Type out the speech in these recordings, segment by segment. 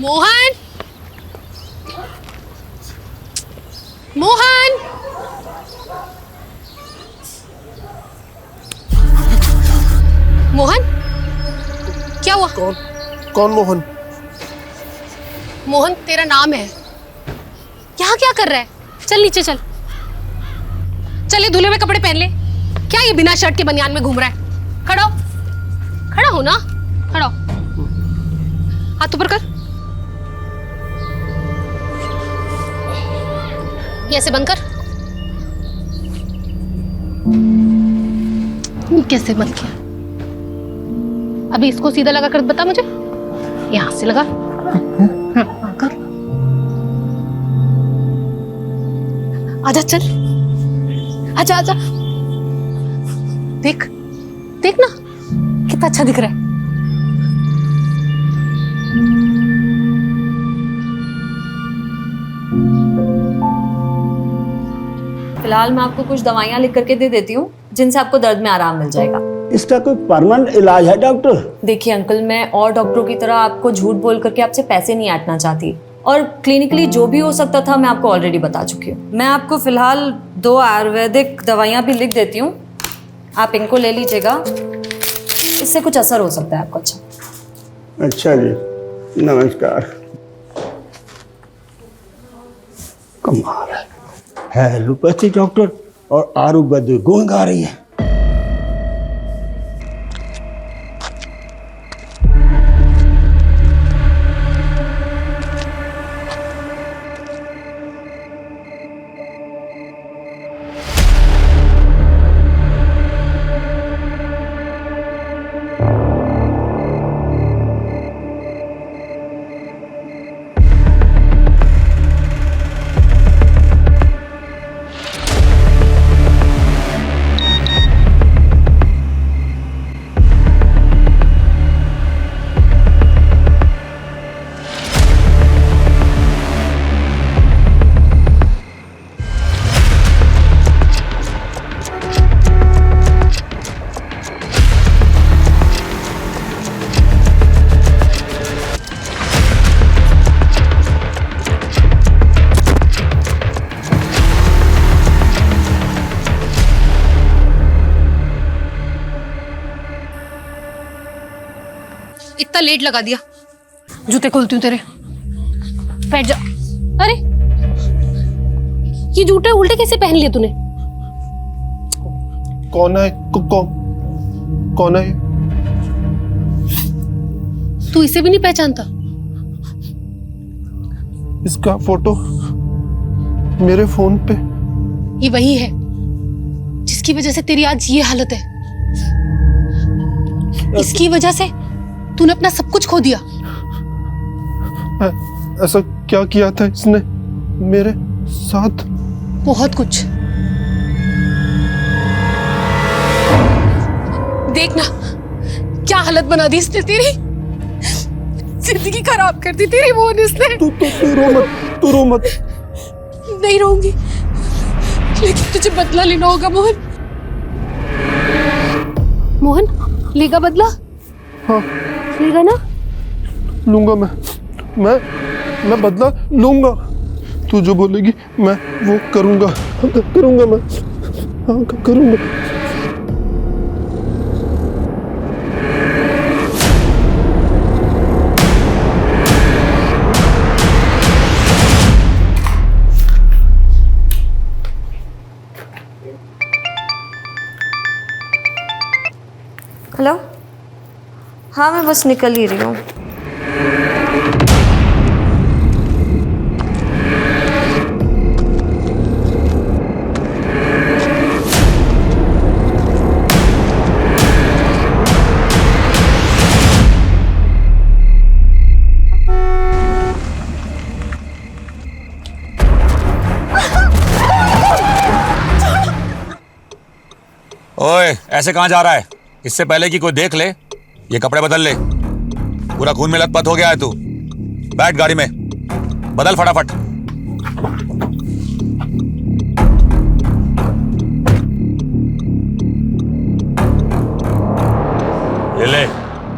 मोहन, मोहन, मोहन, क्या हुआ? कौन कौन मोहन? मोहन तेरा नाम है। यहाँ क्या कर रहा है? चल नीचे चल। चल ये धुले हुए कपड़े पहन ले। क्या ये बिना शर्ट के बनियान में घूम रहा है? खड़ा हो, खड़ा हो ना, खड़ा हो। हाथ ऊपर कर। ये ऐसे बंद कर। कैसे बंद किया? अभी इसको सीधा लगा कर बता मुझे। यहां से लगा। कर। आजा चल, आजा आजा। देख देख ना कितना अच्छा दिख रहा है। फिलहाल मैं आपको कुछ दवाइयाँ लिख करके दे देती हूँ जिनसे आपको दर्द में आराम मिल जाएगा। इसका कोई परमानेंट इलाज है डॉक्टर? देखिए अंकल, मैं और डॉक्टरों की तरह आपको झूठ बोल करके आपसे पैसे नहीं ऐंठना चाहती, और क्लिनिकली जो भी हो सकता था मैं आपको ऑलरेडी बता चुकी हूँ। मैं आपको फिलहाल 2 आयुर्वेदिक दवाइयाँ भी लिख देती हूँ, आप इनको ले लीजिएगा, इससे कुछ असर हो सकता है आपको। अच्छा जी, नमस्कार। कमाल है एलोपैथी डॉक्टर और आयुर्वेदिक गुण गा रही है। इतना लेट लगा दिया। जूते खोलती हूँ तेरे। बैठ जा। अरे ये जूते उल्टे कैसे पहन लिए तूने? कौन है? कौन है ये? तू इसे भी नहीं पहचानता? इसका फोटो मेरे फोन पे। ये वही है जिसकी वजह से तेरी आज ये हालत है। इसकी वजह से तूने अपना सब कुछ खो दिया। ऐसा क्या किया था इसने मेरे साथ? बहुत कुछ। देखना क्या हालत बना दी इसने तेरी। जिंदगी खराब कर दी तेरी मोहन इसने। तू रो मत। नहीं रहूंगी, लेकिन तुझे बदला लेना होगा मोहन। मोहन लेगा बदला? हाँ लेगा ना? लूंगा मैं बदला लूंगा। तू जो बोलेगी मैं वो करूंगा मैं। हाँ करूंगा। हेलो, हाँ मैं बस निकल ही रही हूँ। ओए, ऐसे कहाँ जा रहा है? इससे पहले कि कोई देख ले, ये कपड़े बदल ले। पूरा खून में लथपथ हो गया है तू। बैठ गाड़ी में, बदल फटाफट। ये ले,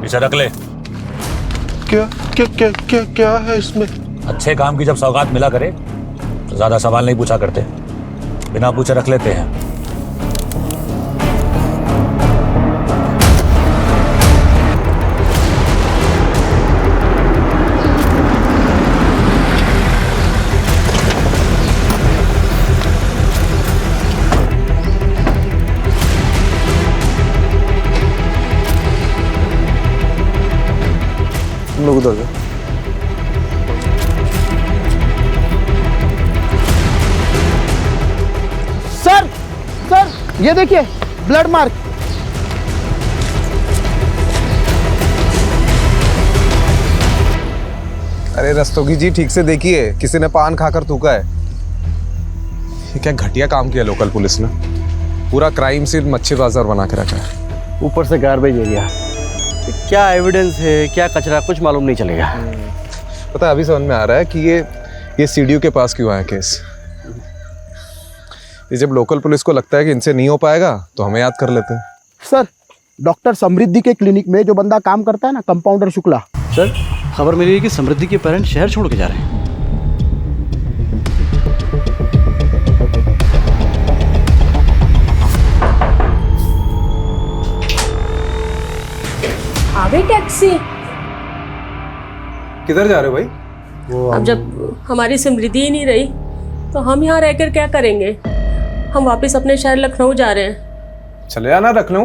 इसे रख ले। क्या क्या क्या क्या क्या है इसमें? अच्छे काम की जब सौगात मिला करे तो ज्यादा सवाल नहीं पूछा करते, बिना पूछे रख लेते हैं। तुम लोग उधर जाओ। सर ये देखिए ब्लड मार्क। अरे रस्तोगी जी, ठीक से देखिए, किसी ने पान खाकर थूका है। ये क्या घटिया काम किया लोकल पुलिस ने, पूरा क्राइम सीन मच्छी बाजार बना के रखा है। ऊपर से गार्बेज एरिया, क्या एविडेंस है क्या कचरा कुछ मालूम नहीं चलेगा। पता है, अभी समझ में आ रहा है कि ये सीडीओ के पास क्यों आया केस। ये जब लोकल पुलिस को लगता है कि इनसे नहीं हो पाएगा तो हमें याद कर लेते हैं। सर डॉक्टर समृद्धि के क्लिनिक में जो बंदा काम करता है ना, कंपाउंडर शुक्ला। सर खबर मिली है कि समृद्धि के पेरेंट्स शहर छोड़ के जा रहे हैं। आ गई टैक्सी। किधर जा रहे हो भाई? अब जब हमारी समृद्धि ही नहीं रही तो हम यहाँ रहकर क्या करेंगे। हम वापस अपने शहर लखनऊ जा रहे हैं। चले आना लखनऊ,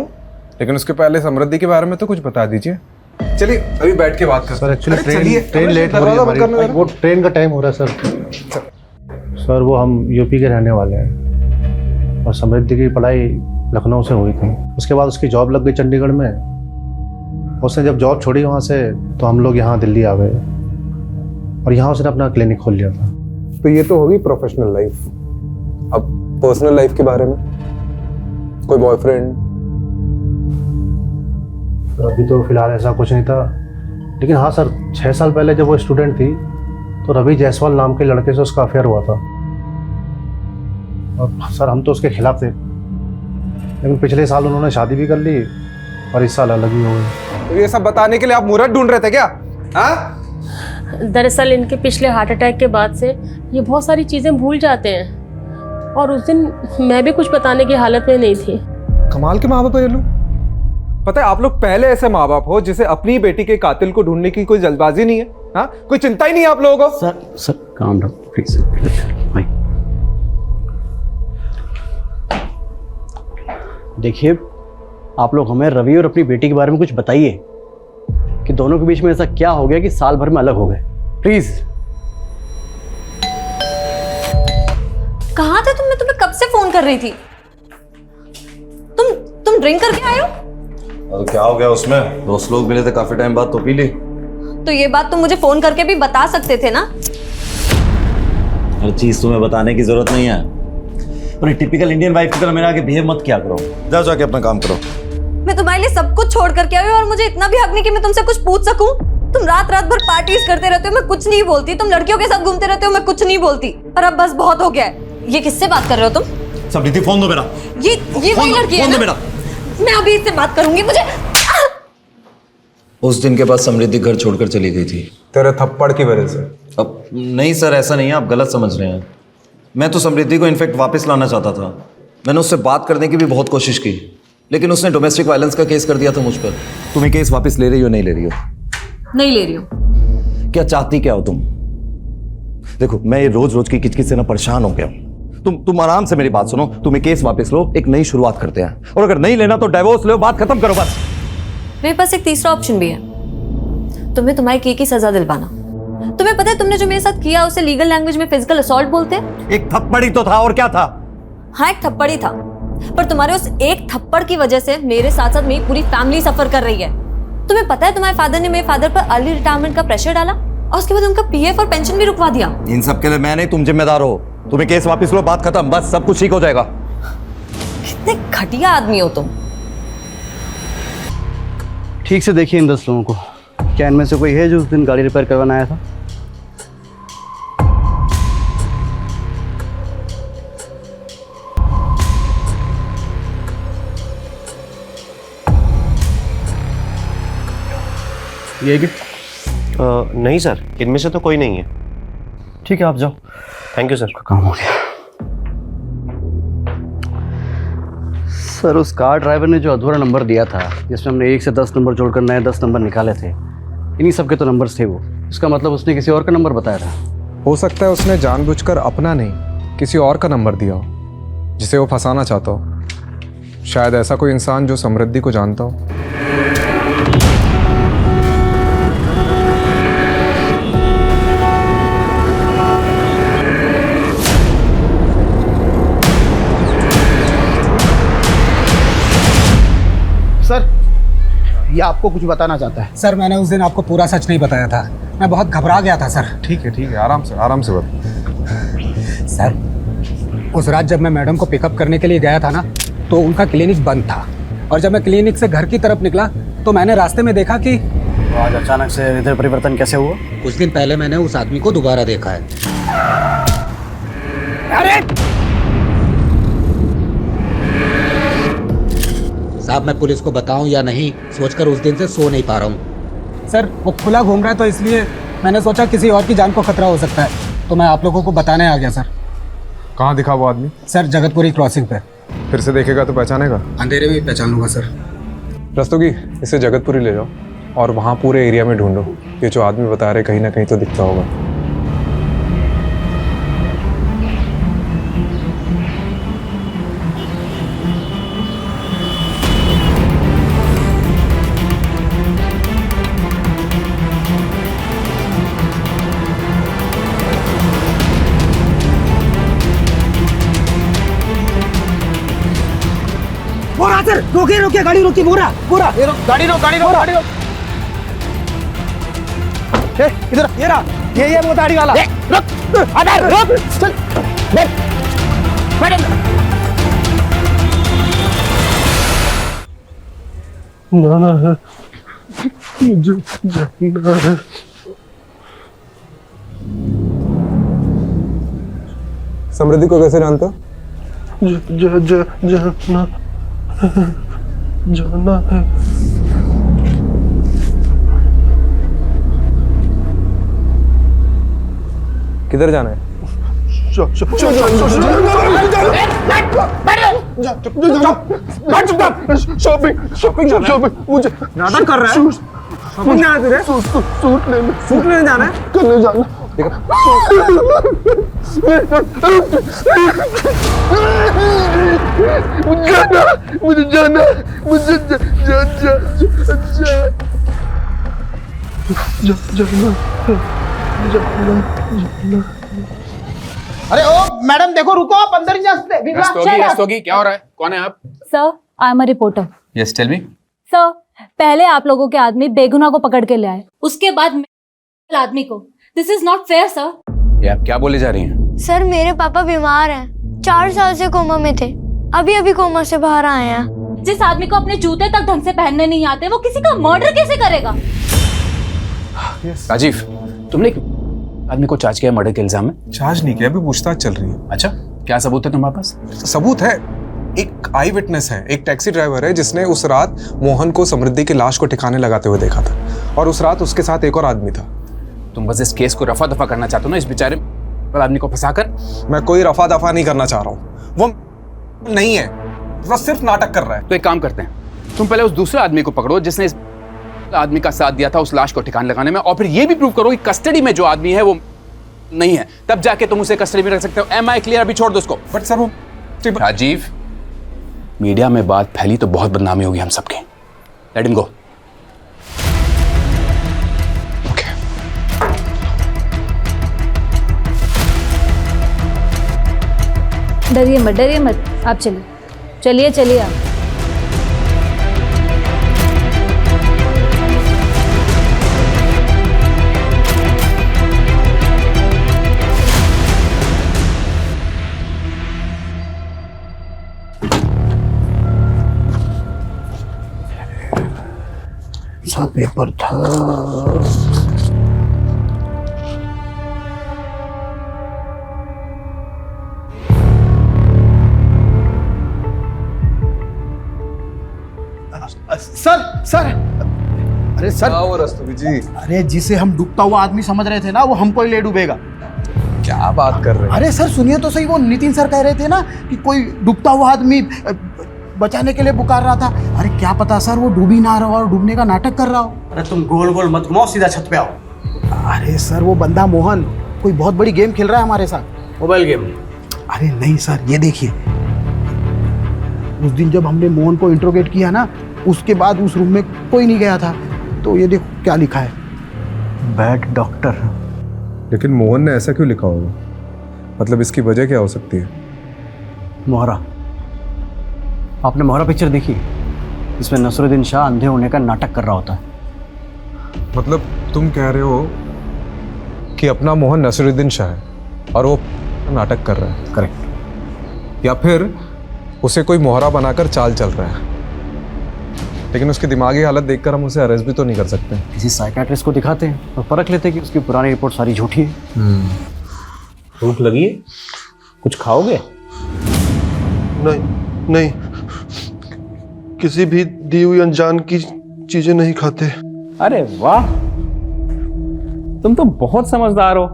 लेकिन उसके पहले समृद्धि के बारे में तो कुछ बता दीजिए। चलिए अभी बैठ के बात करते हैं। सर एक्चुअली ट्रेन लेट हो रही है हमारी, वो ट्रेन का टाइम हो रहा है सर। सर वो हम यूपी के रहने वाले हैं और समृद्धि की पढ़ाई लखनऊ से हुई थी। उसके बाद उसकी जॉब लग गई चंडीगढ़ में। उसने जब जॉब छोड़ी वहाँ से तो हम लोग यहाँ दिल्ली आ गए और यहाँ उसने अपना क्लिनिक खोल लिया था। तो ये तो होगी प्रोफेशनल लाइफ। अब पर्सनल लाइफ के बारे में, कोई बॉयफ्रेंड? अभी तो फिलहाल ऐसा कुछ नहीं था, लेकिन हाँ सर 6 साल पहले जब वो स्टूडेंट थी तो रवि जायसवाल नाम के लड़के से उसका अफेयर हुआ था। और सर हम तो उसके खिलाफ थे, लेकिन पिछले साल उन्होंने शादी भी कर ली और इस साल अलग ही हो गए। तो ये सब बताने के लिए आप मुहूर्त ढूंढ रहे थे क्या? हाँ? दरअसल इनके पिछले हार्ट अटैक के बाद से ये बहुत सारी चीज़ें भूल जाते हैं और उस दिन मैं भी कुछ बताने की हालत में नहीं थी। कमाल के माँ बाप है ये लोग। पता है, आप लोग पहले ऐसे माँ बाप हो जिसे अपनी बेटी के कातिल को ढूंढने की कोई जल्दबाजी नहीं है। हाँ, कोई चिंता ही नहीं है आप लोगों को। सर काम डाउन प्लीज भाई। देखिए आप लोग हमें रवि और अपनी बेटी के बारे में कुछ बताइए कि दोनों के बीच में ऐसा क्या हो गया कि साल भर में अलग हो गए, प्लीज। कहाँ थे तुम? मैं तुम्हें कब से फोन कर रही थी। तुम ड्रिंक करके आए हो? तो क्या हो गया उसमें? दोस्त लोग मिले थे काफी टाइम बाद तो पी ली। तो ये बात तुम मुझे फोन करके भी बता सकते थे ना। हर चीज तुम्हें बताने की जरूरत नहीं है। और एक टिपिकल इंडियन वाइफ की तरह मेरे आगे बिहेव मत किया करो। जाओ जाके अपना काम करो। मैं तुम्हारे लिए सब कुछ छोड़ करके आई हूँ और मुझे इतना भी हक नहीं कि मैं तुमसे कुछ पूछ सकूं। तुम रात रात भर पार्टीज करते रहते हो, मैं कुछ नहीं बोलती। तुम लड़कियों के साथ घूमते रहते हो, मैं कुछ नहीं बोलती। और अब बस बहुत हो गया है। ये किससे बात कर रहे हो तुम? समृद्धि फोन दो मेरा। ये वही लड़की है ना? मेरा। मैं अभी इससे बात करूंगी। मुझे उस दिन के बाद समृद्धि घर छोड़कर चली गई थी तेरे थप्पड़ की वजह से। अब नहीं सर, ऐसा नहीं है, आप गलत समझ रहे हैं। मैं तो समृद्धि को इनफैक्ट वापस लाना चाहता था। मैंने उससे बात करने की भी बहुत कोशिश की, लेकिन उसने डोमेस्टिक वायलेंस का केस कर दिया था मुझ पर। तुम्हें केस वापस ले रही हो नहीं ले रही हो? नहीं ले रही हूँ। क्या चाहती क्या हो तुम? देखो मैं ये रोज रोज की किचकिच से ना परेशान हो गया। तुम आराम से मेरी बात सुनो। तुम ये केस वापस लो, एक नई शुरुआत करते हैं। और अगर नहीं लेना तो डिवोर्स लो, बात खत्म करो बस। मेरे पास एक तीसरा ऑप्शन भी है। तुम्हें तुम्हारे किए की सजा दिलवाना। तुम्हें पता है तुमने जो मेरे साथ किया उसे लीगल लैंग्वेज में फिजिकल असॉल्ट बोलते हैं। एक थप्पड़ ही तो था, और क्या था? हाँ एक थप्पड़ ही था, पर तुम्हारे उस एक थप्पड़ की वजह से मेरे साथ साथ मेरी पूरी फैमिली सफर कर रही है। तुम्हें पता है तुम्हारे फादर ने मेरे फादर पर अर्ली रिटायरमेंट का प्रेशर डाला और उसके बाद उनका पीएफ और पेंशन भी रुकवा दिया। इन सब के लिए मैं नहीं, तुम जिम्मेदार हो। तुम्हें केस वापस लो, बात खत्म, बस सब कुछ ठीक हो जाएगा। कितने घटिया आदमी हो तुम। ठीक से देखिए इन 10 लोगों को, क्या इनमें से कोई है जो उस दिन गाड़ी रिपेयर करवाना आया था? ये गिफ्ट नहीं सर, इनमें से तो कोई नहीं है। ठीक है, आप जाओ। Thank you sir. काम हो गया। सर, उस कार ड्राइवर ने जो अधूरा नंबर दिया था, जिसमें हमने 1 से 10 नंबर जोड़कर नए 10 नंबर निकाले थे, इन्हीं सब के तो नंबर्स थे वो। इसका मतलब उसने किसी और का नंबर बताया था। हो सकता है उसने जानबूझकर अपना नहीं किसी और का नंबर दिया हो, जिसे वो फंसाना चाहता हो। शायद ऐसा कोई इंसान जो समृद्धि को जानता हो। सर, ये आपको कुछ बताना चाहता है। सर, मैंने उस दिन आपको पूरा सच नहीं बताया था। मैं बहुत घबरा गया था सर। ठीक है, आराम से बता। सर, उस रात जब मैं मैडम को पिकअप करने के लिए गया था ना, तो उनका क्लिनिक बंद था। और जब मैं क्लिनिक से घर की तरफ निकला तो मैंने रास्ते में देखा कि तो आज अचानक से इधर परिवर्तन कैसे हुआ? कुछ दिन पहले मैंने उस आदमी को दोबारा देखा है। अरे साहब, मैं पुलिस को बताऊं या नहीं सोचकर उस दिन से सो नहीं पा रहा हूं। सर, वो खुला घूम रहा है तो इसलिए मैंने सोचा किसी और की जान को खतरा हो सकता है, तो मैं आप लोगों को बताने आ गया सर। कहाँ दिखा वो आदमी? सर, जगतपुरी क्रॉसिंग पे। फिर से देखेगा तो पहचानेगा? अंधेरे में ही पहचान लूंगा सर। रस्तोगी, इसे जगतपुरी ले जाओ और वहाँ पूरे एरिया में ढूंढो। ये जो आदमी बता रहे कहीं ना कहीं तो दिखता होगा। बोरा सर, रोकिए, गाड़ी रोकिए। बोरा, गाड़ी रोक। इधर, ये रहा, ये वो गाड़ी वाला। रुक, आधार, रुक, चल, बैठ अंदर। जाना है, मुझे जाना है। समृद्धि को कैसे जानते हो? जाना है। किधर जाना है? शॉपिंग। मुझे नाटक कर रहा है। शॉपिंग जाना है तुझे? सूट लेने जाना है? करने जाना। मुझे जाना। अरे ओ मैडम, देखो, रुको, आप अंदर नहीं जा सकते। रस्तोगी, क्या हो रहा है? कौन है आप? Sir, I am a reporter. Yes, tell me. Sir, पहले आप लोगों के आदमी बेगुनाह को पकड़ के ले आए, उसके बाद आदमी को। This is not fair sir. ये आप क्या बोले जा रही हैं? सर, मेरे पापा बीमार हैं, 4 साल से कोमा में थे, अभी कोमा से बाहर आए हैं। जिस आदमी को अपने जूते तक ढंग से पहनने नहीं आते, वो किसी का मर्डर कैसे करेगा? राजीव, तुमने एक आदमी को चार्ज किया मर्डर के इल्जाम में? चार्ज नहीं किया, अभी पूछताछ चल रही है। अच्छा, क्या सबूत है तुम्हारे पास? सबूत है, एक आई विटनेस है, एक टैक्सी ड्राइवर है जिसने उस रात मोहन को समृद्धि की लाश को ठिकाने लगाते हुए देखा था, और उस रात उसके साथ एक और आदमी था। तुम बस इस केस को रफा दफा करना चाहते हो ना, इस बेचारे आदमी को फंसाकर? मैं कोई रफा दफा नहीं करना चाह रहा हूँ, वो नहीं है, वो सिर्फ नाटक कर रहा है। तो एक काम करते हैं, तुम पहले उस दूसरे आदमी को पकड़ो जिसने इस आदमी का साथ दिया था उस लाश को ठिकाने लगाने में, और फिर ये भी प्रूव करो कि कस्टडी में जो आदमी है वो नहीं है, तब जाके तुम उसे कस्टडी में रख सकते हो। Am I clear? अभी छोड़ दो उसको। बट सर वो राजीव, मीडिया में बात फैली तो बहुत बदनामी होगी हम सबके। Let him go. डरिए मत, आप चलिए आप। सा पेपर था। सर, अरे सर वो रस्तोगी जी, अरे जिसे हम डूबता हुआ आदमी समझ रहे थे ना, वो हमको ही ले डूबेगा। क्या बात कर रहे हैं? अरे सर सुनिए तो सही, वो नितिन सर कह रहे थे ना कि कोई डूबता हुआ आदमी बचाने के लिए पुकार रहा था। अरे क्या पता सर वो डूब ही ना रहा हो और डूबने का नाटक कर रहा हो। अरे तुम गोल गोल मत घुमाओ, सीधा छत पे आओ। अरे सर वो बंदा मोहन कोई बहुत बड़ी गेम खेल रहा है हमारे साथ। Mobile game? अरे नहीं सर, ये देखिए, उस दिन जब हमने मोहन को इंट्रोगेट किया ना, उसके बाद उस रूम में कोई नहीं गया था। तो ये देखो क्या लिखा है, बैड डॉक्टर। लेकिन मोहन ने ऐसा क्यों लिखा होगा? मतलब इसकी वजह क्या हो सकती है? मोहरा, आपने मोहरा पिक्चर देखी? इसमें नसरुद्दीन शाह अंधे होने का नाटक कर रहा होता है। मतलब तुम कह रहे हो कि अपना मोहन नसरुद्दीन शाह है और वो नाटक कर रहा है? करेक्ट। या फिर उसे कोई मोहरा बनाकर चाल चल रहा है, लेकिन उसकी दिमागी हालत देखकर हम उसे अरेस्ट भी तो नहीं कर सकते। किसी साइकियाट्रिस्ट को दिखाते हैं और परख लेते हैं कि उसकी पुरानी रिपोर्ट सारी झूठी है। भूख लगी है, कुछ खाओगे? नहीं नहीं, किसी भी दी हुई अनजान की चीजें नहीं खाते। अरे वाह, तुम तो बहुत समझदार हो।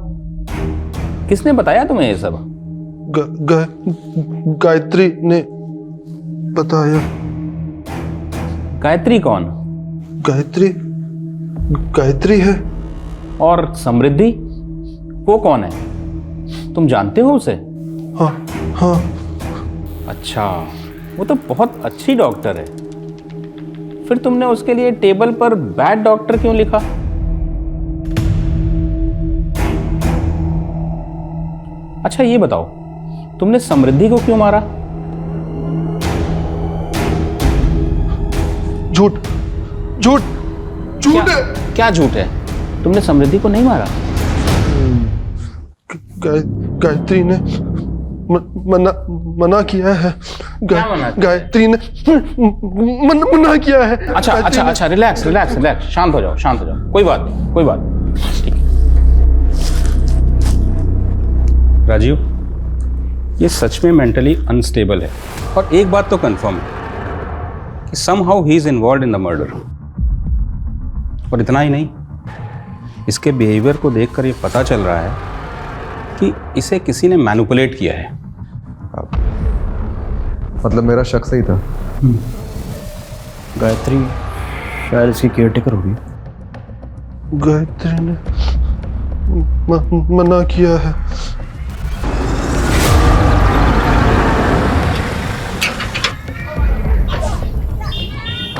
किसने बताया तुम्हें ये सब? गायत्री ने बताया। गायत्री कौन? गायत्री है। और समृद्धि, वो कौन है? तुम जानते हो उसे? हाँ हाँ। अच्छा, वो तो बहुत अच्छी डॉक्टर है। फिर तुमने उसके लिए टेबल पर बैड डॉक्टर क्यों लिखा? अच्छा ये बताओ, तुमने समृद्धि को क्यों मारा? झूठ झूठ झूठ है। क्या झूठ है? तुमने समृद्धि को नहीं मारा? गायत्री ने मना किया है। गायत्री ने मना किया है। अच्छा अच्छा अच्छा, रिलैक्स रिलैक्स रिलैक्स, शांत हो जाओ शांत हो जाओ, कोई बात नहीं कोई बात नहीं, ठीक है। राजीव, ये सच में मेंटली अनस्टेबल है, और एक बात तो कंफर्म है कि somehow he is involved in the murder. और इतना ही नहीं, इसके बिहेवियर को देखकर ये पता चल रहा है कि इसे किसी ने मैनिपुलेट किया है। मतलब मेरा शक सही था। गायत्री शायद इसकी केयरटेकर होगी। गायत्री ने मना किया है।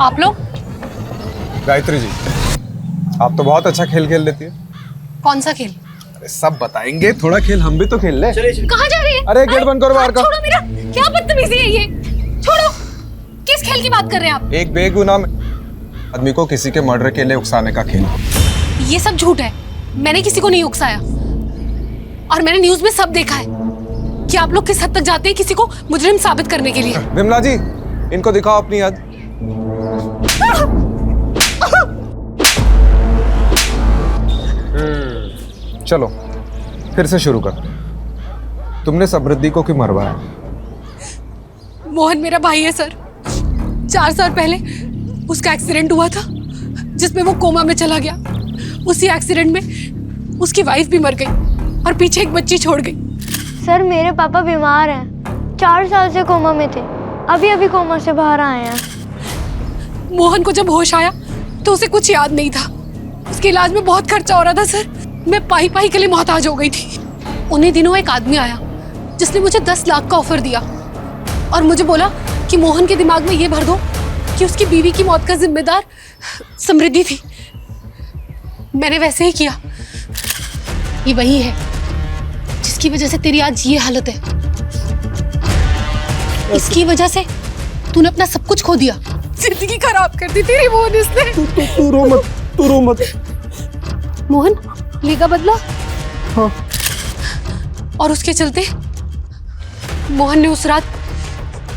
आप लोग? गायत्री जी, आप तो बहुत अच्छा खेल खेल लेती है। कौन सा खेल? अरे सब बताएंगे, थोड़ा खेल हम भी तो खेल ले। कहाँ जा रही है? अरे गेट बंद करो बाहर का। छोड़ो मेरा, क्या बदतमीजी है ये? छोड़ो। किस खेल की बात कर रहे हैं आप? एक बेगुनाह आदमी को किसी के मर्डर के लिए उकसाने का खेल। ये सब झूठ है, मैंने किसी को नहीं उकसाया, और मैंने न्यूज में सब देखा है कि आप लोग किस हद तक जाते हैं किसी को मुजरिम साबित करने के लिए। विमला जी, इनको दिखाओ अपनी हद। चलो फिर से शुरू कर। तुमने समृद्धि को क्यों मरवाया? मोहन मेरा भाई है सर। 4 साल पहले उसका एक्सीडेंट हुआ था जिसमें वो कोमा में चला गया। उसी एक्सीडेंट में उसकी वाइफ भी मर गई और पीछे एक बच्ची छोड़ गई। सर मेरे पापा बीमार हैं, 4 साल से कोमा में थे, अभी अभी कोमा से बाहर आए हैं। मोहन को जब होश आया तो उसे कुछ याद नहीं था। उसके इलाज में बहुत खर्चा हो रहा था सर, मैं पाई पाई के लिए मोहताज हो गई थी। उन्हीं दिनों एक आदमी आया जिसने मुझे 10 लाख का ऑफर दिया और मुझे बोला कि मोहन के दिमाग में ये भर दो कि उसकी बीवी की मौत का जिम्मेदार समृद्धि थी। मैंने वैसे ही किया। ये वही है जिसकी वजह से तेरी आज ये हालत है। इसकी वजह से तूने अपना सब कुछ खो दिया, जिंदगी खराब कर दी तेरी मोहन इसने। तू रो मत, तू रो मत। मोहन लेगा बदला? हाँ। और उसके चलते मोहन ने उस रात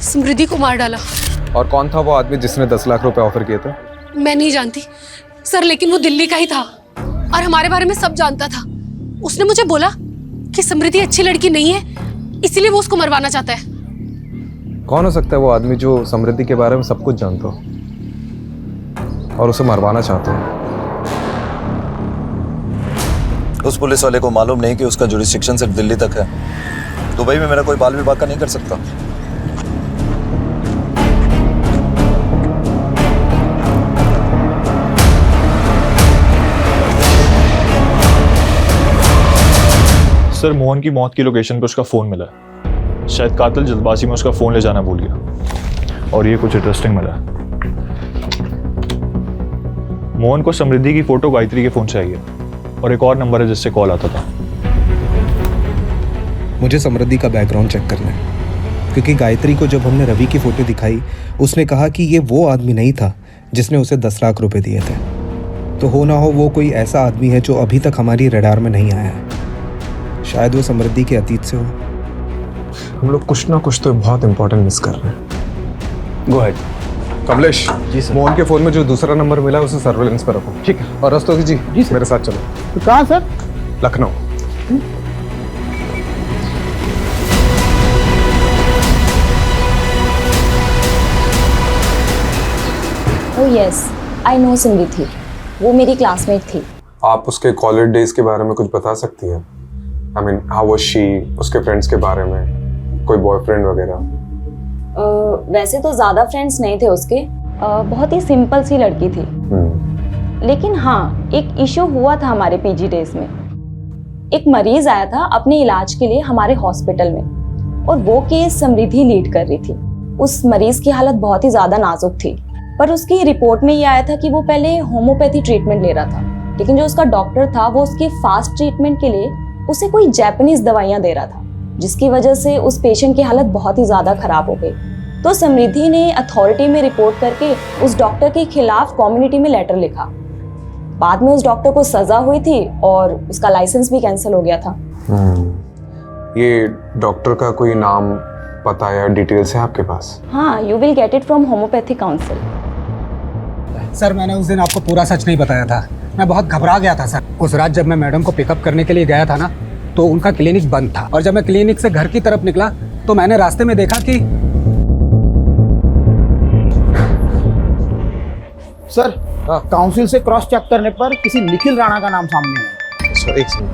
समृद्धि को मार डाला। और कौन था वो आदमी जिसने 10 लाख रुपए ऑफर किए थे? मैं नहीं जानती सर, लेकिन वो दिल्ली का ही था और हमारे बारे में सब जानता था। उसने मुझे बोला कि समृद्धि अच्छी लड़की नहीं है, इसीलिए वो उसको मरवाना चाहता है। कौन हो सकता है वो आदमी जो समृद्धि के बारे में सब कुछ जानता हो और उसे मरवाना चाहता हो? उस पुलिस वाले को मालूम नहीं कि उसका जुरिस्डिक्शन सिर्फ दिल्ली तक है। दुबई में मेरा कोई बाल विभाग का नहीं कर सकता। सर, मोहन की मौत की लोकेशन पर उसका फ़ोन मिला है। शायद कातिल जल्दबाजी में उसका फ़ोन ले जाना भूल गया। और ये कुछ इंटरेस्टिंग मिला। मोहन को समृद्धि की फ़ोटो गायत्री के फ़ोन से आई है और एक और नंबर है जिससे कॉल आता था। मुझे समृद्धि का बैकग्राउंड चेक करना है, क्योंकि गायत्री को जब हमने रवि की फ़ोटो दिखाई उसने कहा कि ये वो आदमी नहीं था जिसने उसे 10 लाख रुपए दिए थे। तो हो ना हो वो कोई ऐसा आदमी है जो अभी तक हमारी रडार में नहीं आया है। शायद वो समृद्धि के अतीत से हो। हम लोग कुछ ना कुछ तो बहुत इंपॉर्टेंट मिस कर रहे हैं। Go ahead. Kamlesh ji sir, Mohan के फ़ोन में जो दूसरा नंबर मिला है उसे सर्वेलेंस पर रखो। ठीक है। और रस्तोगी जी मेरे साथ चलो। तो कहाँ sir? Lucknow. Oh yes, I know Samriddhi. वो मेरी क्लासमेट थी। आप उसके कॉलेज डेज के बारे में कुछ बता सकती हैं? I mean how was she, उसके फ्रेंड्स के बारे में, कोई बॉयफ्रेंड वगैरह? वैसे तो ज़्यादा फ्रेंड्स नहीं थे उसके। बहुत ही सिंपल सी लड़की थी। लेकिन हाँ, एक इशू हुआ था हमारे पीजी डेज में। एक मरीज आया था अपने इलाज के लिए हमारे हॉस्पिटल में, और वो केस समृद्धि लीड कर रही थी। उस मरीज की हालत बहुत ही ज़्यादा नाजुक थी, पर उसकी रिपोर्ट में ये आया था कि वो पहले होम्योपैथी ट्रीटमेंट ले रहा था, लेकिन जो उसका डॉक्टर था वो उसके फास्ट ट्रीटमेंट के लिए उसे कोई जापानीज दवाइयाँ दे रहा था, जिसकी वजह से उस पेशेंट की हालत बहुत ही ज़्यादा खराब हो गई। तो समृद्धि ने अथॉरिटी में रिपोर्ट करके उस डॉक्टर के खिलाफ कम्युनिटी में लेटर लिखा। बाद में उस डॉक्टर को सजा हुई थी और उसका लाइसेंस भी कैंसिल हो गया था। ये डॉक्टर का कोई नाम, पता या डिटेल्स है आपके पास? हाँ, you will get it from homeopathy council. Sir, मैंने उस दिन आपको पूरा सच नहीं बताया था। मैं बहुत घबरा गया था सर। उस रात जब मैं मैडम को पिकअप करने के लिए गया था ना, तो उनका क्लिनिक बंद था, और जब मैं क्लिनिक से घर की तरफ निकला तो मैंने रास्ते में देखा कि सर काउंसिल से क्रॉस चेक करने पर किसी निखिल राणा का नाम सामने आया। सर एक सेकंड।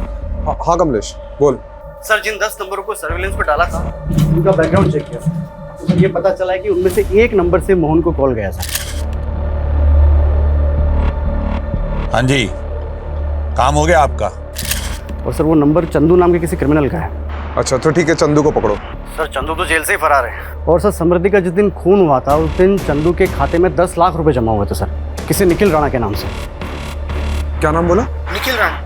हाँ कमलेश बोल। सर, जिन 10 नंबरों को सर्विलेंस पर डाला था उनका बैकग्राउंड चेक किया तो सर ये पता चला है कि उनमें से एक नंबर से मोहन को कॉल गया था। हाँ जी, काम हो गया आपका। और सर वो नंबर चंदू नाम के किसी क्रिमिनल का है। अच्छा तो ठीक है, चंदू को पकड़ो। सर चंदू तो जेल से ही फरार है। और सर समृद्धि का जिस दिन खून हुआ था उस दिन चंदू के खाते में 10 लाख रुपए जमा हुए थे सर, किसी निखिल राणा के नाम से। क्या नाम बोला? निखिल राणा।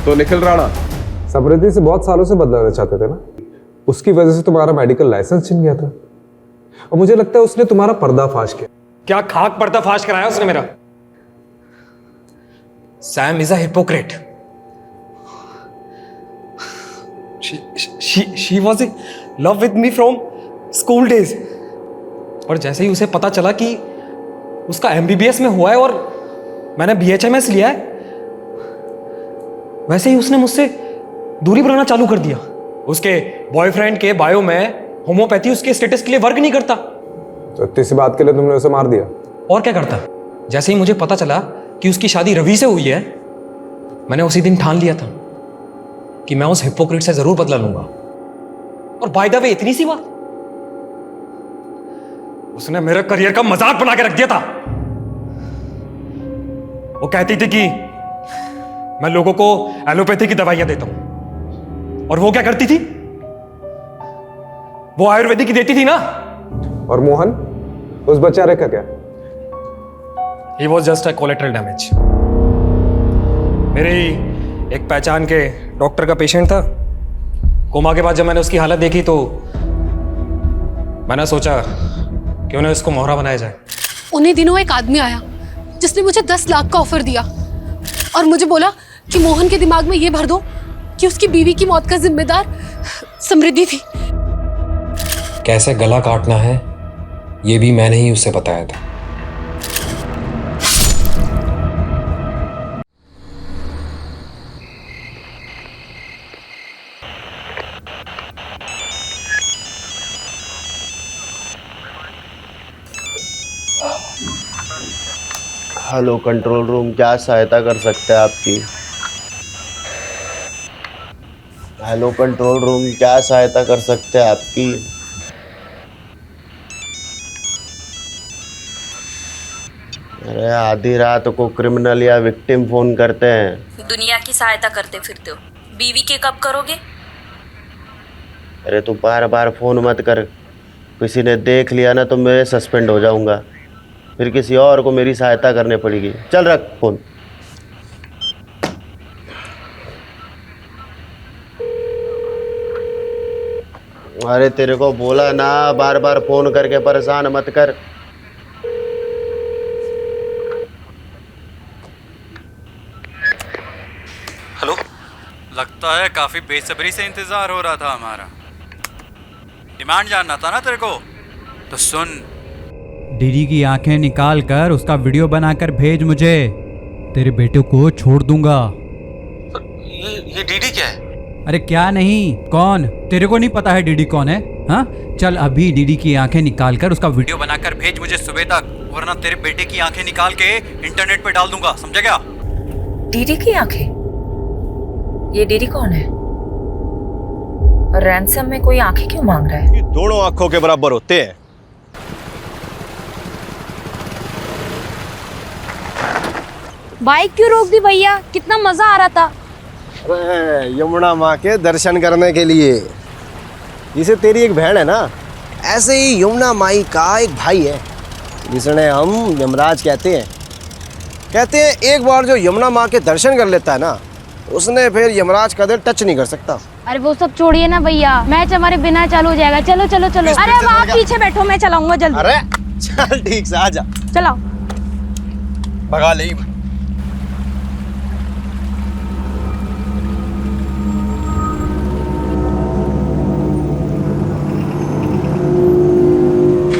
तो निखिल राणा समृद्धि से बहुत सालों से बदलाना चाहते थे ना, उसकी वजह से तुम्हारा मेडिकल लाइसेंस छिन गया था, और मुझे लगता है उसने तुम्हारा पर्दाफाश किया। क्या खाक पर्दाफाश कराया उसने मेरा? Sam is a hypocrite. She was in love with me from school days, और जैसे ही उसे पता चला कि उसका MBBS में हुआ है और मैंने BHMS लिया है, वैसे ही उसने मुझसे दूरी बनाना चालू कर दिया। उसके बॉयफ्रेंड के बायो में होम्योपैथी उसके स्टेटस के लिए वर्क नहीं करता। तो इतनी सी बात के लिए तुमने उसे मार दिया? और क्या करता? जैसे ही मुझे पता चला कि उसकी शादी रवि से हुई है, मैंने उसी दिन ठान लिया था कि मैं उस हिपोक्रेट से जरूर बदला लूंगा। और बाय द वे इतनी सी बात, उसने मेरे करियर का मजाक बना के रख दिया था। वो कहती थी कि मैं लोगों को एलोपैथी की दवाइयां देता हूं, और वो क्या करती थी? वो आयुर्वेदिक की देती थी ना। और मोहन, उस बेचारे का क्या? He was just a collateral damage. मेरे ही एक पहचान के डॉक्टर का पेशेंट था। कोमा के बाद जब मैंने उसकी हालत देखी तो मैंने सोचा क्यों ना इसको मोहरा बनाया जाए। उन्हीं दिनों एक आदमी आया जिसने मुझे 10 लाख का ऑफर दिया और मुझे बोला कि मोहन के दिमाग में ये भर दो कि उसकी बीवी की मौत का जिम्मेदार समृद्धि थी। कैसे गला काटना है ये भी मैंने ही उसे बताया था। हेलो कंट्रोल रूम, क्या सहायता कर सकते हैं आपकी? हेलो कंट्रोल रूम, क्या सहायता कर सकते हैं आपकी? अरे आधी रात को क्रिमिनल या विक्टिम फोन करते हैं। दुनिया की सहायता करते फिरते हो, बीवी के कब करोगे? अरे तू बार बार फोन मत कर, किसी ने देख लिया ना तो मैं सस्पेंड हो जाऊंगा, फिर किसी और को मेरी सहायता करनी पड़ेगी। चल रख फोन। अरे तेरे को बोला ना बार बार फोन करके परेशान मत कर। हेलो, लगता है काफी बेसब्री से इंतजार हो रहा था हमारा। डिमांड जानना था ना तेरे को, तो सुन। डीडी की आंखें निकाल कर उसका वीडियो बनाकर भेज मुझे, तेरे बेटे को छोड़ दूंगा। ये डीडी क्या है? अरे क्या नहीं, कौन? तेरे को नहीं पता है डीडी कौन है? हाँ, चल अभी डीडी की आंखें निकाल कर उसका वीडियो बनाकर भेज मुझे सुबह तक, वरना तेरे बेटे की आंखें निकाल के इंटरनेट पे डाल दूंगा, समझा क्या? डीडी की आंखें? ये डीडी कौन है? और रैंसम में कोई आंखें क्यों मांग रहा है? ये दोनों आंखों के बराबर होते हैं। बाइक क्यों रोक दी भैया? कितना मजा आ रहा था। अरे यमुना माँ के दर्शन करने के लिए। जिसे तेरी एक बहन है ना, ऐसे ही यमुना माई का एक भाई है जिसने हम यमराज कहते हैं। कहते हैं एक बार जो यमुना माँ के दर्शन कर लेता है ना, उसने फिर यमराज का दिल टच नहीं कर सकता। अरे वो सब छोड़िए ना भैया, मैच हमारे बिना चालू हो जाएगा। चलो चलो चलो। अरे अब आप पीछे बैठो, मैं चलाऊंगा जल्दी। अरे चल ठीक से आजा। चलाओ। भगा ले।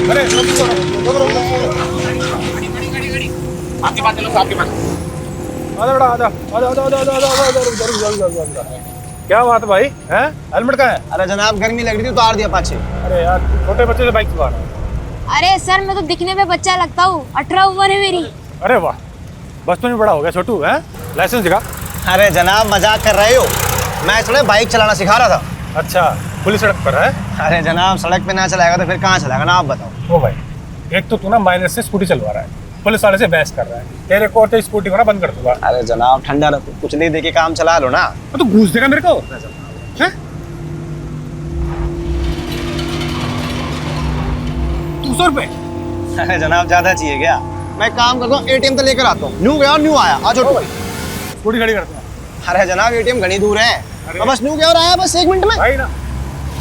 अरे आपके पास चलो, आपके पास। आजा बेटा, आजा आजा आजा आजा आजा आजा आजा। क्या बात है भाई, हैं? हेलमेट कहाँ है? अरे जनाब गर्मी लग रही थी, उतार दिया पाछे। अरे यार, छोटे बच्चे से बाइक चला रहा है। अरे सर, मैं तो दिखने में बच्चा लगता हूँ, 18 उम्र है मेरी। अरे वाह, बचपन में बड़ा हो गया छोटू, हैं? लाइसेंस दिखा। अरे जनाब मजाक कर रहे हो, मैं इसलिए बाइक चलाना सिखा रहा था। अच्छा, पुलिस सड़क पर है? अरे जनाब सड़क पे ना चलाएगा तो फिर कहाँ चलाएगा ना, आप बताओ। ओ भाई, एक तो तू ना माइनर से स्कूटी चलवा रहा है, पुलिस वाले से बहस कर रहा है, तेरे को तो स्कूटी को ना बंद कर दूंगा। अरे जनाब ठंडा रखो, कुछ नहीं देके काम चला लो ना। तो घूस देगा मेरे को? हैं? 200 रुपए? अरे जनाब ज्यादा चाहिए क्या? मैं काम करता हूँ, एटीएम तो लेकर आता हूँ। न्यू गया और न्यू आया। आ छोटू भाई, स्कूटी खड़ी करता हूँ। अरे जनाब एटीएम घनी दूर है, तो बस न्यू गया और आया, बस 1 मिनट में। भाई ना,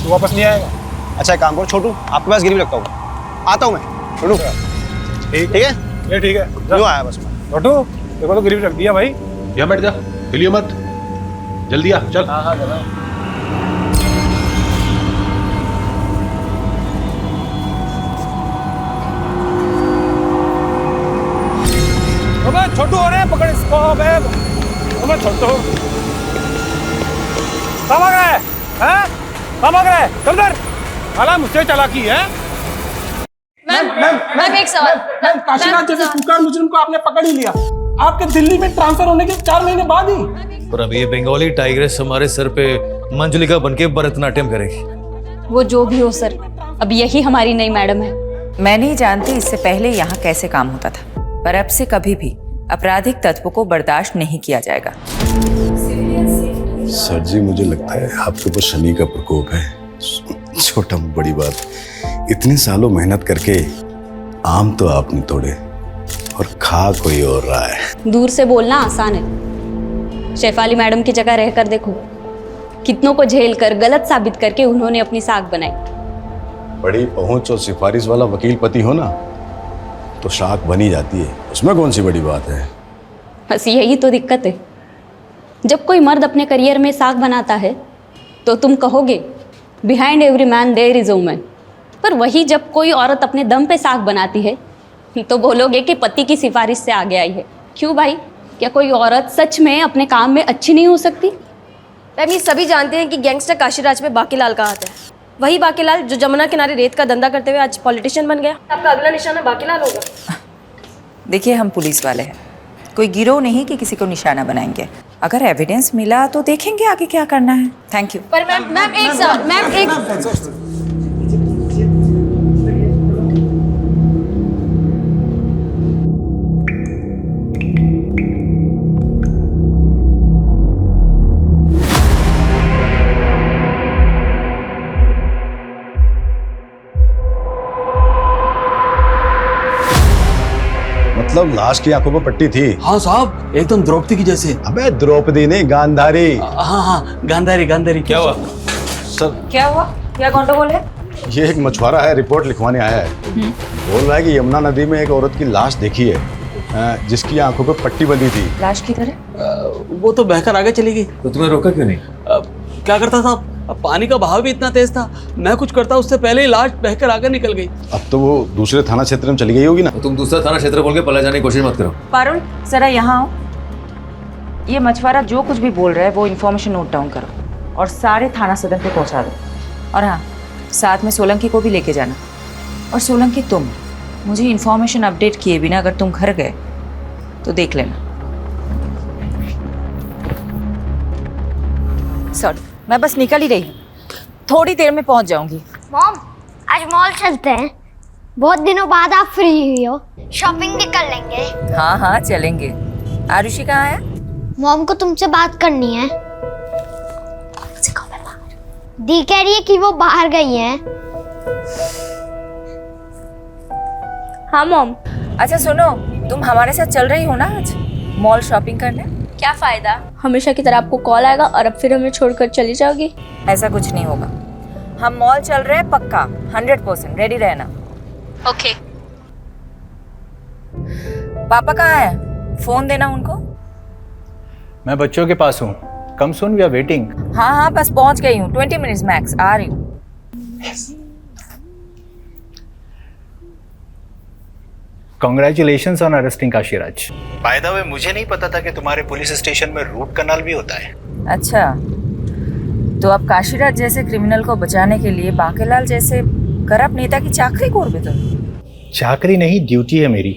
तू वापस नहीं आएगा। अच्छा एक काम करो छोटू, आपके पास गिरवी रखता हूँ, आता हूँ मैं। छोटू ठीक है? ये ठीक है, न्यू आया बस मैं। छोटू देखो तो गिरवी रख दिया भाई। यहाँ बैठ जा, हिलिए मत, जल्दी आ, चल। हाँ हाँ जनाब। अबे छोटू हो रहे, पकड़ इसको। अबे छोटू कहाँ भाग रहा है? हैं? कहाँ भाग रहा है? चल इधर। साला मुझसे चालाकी है। मैम एक सवाल। काशीनाथ जैसे कुकर मुजरिम को आपने पकड़ ही लिया, आपके दिल्ली में ट्रांसफर होने के 4 महीने बाद ही। पर अब ये बंगाली टाइग्रेस हमारे सर पे मंजुलिका बनके भरतनाट्यम करेगी। वो जो भी हो सर, अब यही हमारी नई मैडम है। मैं नहीं जानती इससे पहले यहाँ कैसे काम होता था, पर अब से कभी भी आपराधिक तत्वों को बर्दाश्त नहीं किया जाएगा। सर जी मुझे लगता है आपके ऊपर शनि का प्रकोप है। छोटा बड़ी बात, इतने सालों मेहनत करके आम तो आपने तोड़े और खा कोई और रहा है। दूर से बोलना आसान है, शेफाली मैडम की जगह रहकर देखो, कितनों को झेल कर गलत साबित करके उन्होंने अपनी साख बनाई। बड़ी पहुंच और सिफारिश वाला वकील पति हो ना, तो शाख बनी जाती है, उसमें कौन सी बड़ी बात है। बस यही तो दिक्कत है, जब कोई मर्द अपने करियर में साख बनाता है तो तुम कहोगे behind every man there is a woman, पर वही जब कोई औरत अपने दम पे साख बनाती है तो बोलोगे कि पति की सिफारिश से आगे आई है। क्यों भाई, क्या कोई औरत सच में अपने काम में अच्छी नहीं हो सकती? मैम ये सभी जानते हैं कि गैंगस्टर काशीराज में बाकीलाल कहा आता है, वही बाकीलाल जो जमुना किनारे रेत का धंधा करते हुए आज पॉलिटिशियन बन गया। आपका अगला निशाना बाकीलाल होगा। देखिए हम पुलिस वाले हैं, कोई गिरोह नहीं कि किसी को निशाना बनाएंगे। अगर एविडेंस मिला तो देखेंगे आगे क्या करना है। Thank you. पर मैम एक मतलब लाश की आंखों पर पट्टी थी। हाँ साहब, एकदम द्रौपदी की जैसे। अबे द्रौपदी नहीं, गांधारी। हाँ, गांधारी गांधारी। क्या हुआ सर? क्या हुआ? क्या गंडगोल है? ये एक मछुआरा है, रिपोर्ट लिखवाने आया है। बोल रहा है कि यमुना नदी में एक औरत की लाश देखी है जिसकी आंखों पर पट्टी बंधी थी। लाश किधर है? वो तो बहकर आगे चली गई। तो तुम्हें रोका क्यों नहीं? क्या करता साहब, अब पानी का बहाव भी इतना तेज था, मैं कुछ करता उससे पहले ही लाश बहकर आगे निकल गई। अब तो वो दूसरे थाना क्षेत्र में चली गई होगी ना। तो तुम दूसरा थाना क्षेत्र बोल के पला जाने की कोशिश मत करो। पारुल जरा यहाँ आओ। ये मछुआरा जो कुछ भी बोल रहा है वो इन्फॉर्मेशन नोट डाउन करो और सारे थाना सदर पे पहुँचा दो। और हाँ, साथ में सोलंकी को भी लेके जाना। और सोलंकी तुम मुझे इन्फॉर्मेशन अपडेट किए बिना अगर तुम घर गए तो देख लेना। सॉरी, मैं बस निकल ही रही हूँ, थोड़ी देर में पहुंच जाऊंगी। मॉम, आज मॉल चलते हैं। बहुत दिनों बाद आप फ्री हुई हो, शॉपिंग भी कर लेंगे। हाँ हाँ चलेंगे। आरुषि कहाँ है? मॉम को तुमसे बात करनी है। दी कह रही है कि वो बाहर गई हैं। हाँ मॉम। अच्छा सुनो, तुम हमारे साथ चल रही हो ना आज मॉल शॉपिंग करने? क्या फायदा, हमेशा की तरह आपको कॉल आएगा और अब फिर हमें छोड़कर चली जाओगी? ऐसा कुछ नहीं होगा, हम मॉल चल रहे हैं पक्का, 100%। रेडी रहना। ओके। पापा कहाँ है? फोन देना उनको। मैं बच्चों के पास हूँ, कम सून, वी आर वेटिंग। हाँ हाँ बस पहुँच गई हूँ, 20 मिनट्स मैक्स, आ रही हूँ। Congratulations on arresting Kashiraj. By the way, मुझे नहीं पता था कि तुम्हारे पुलिस स्टेशन में रूट कनाल भी होता है। अच्छा, तो अब काशीराज जैसे क्रिमिनल को बचाने के लिए बांकेलाल जैसे करप्ट नेता की चाकरी कोर भी तुम? चाकरी नहीं, ड्यूटी है मेरी।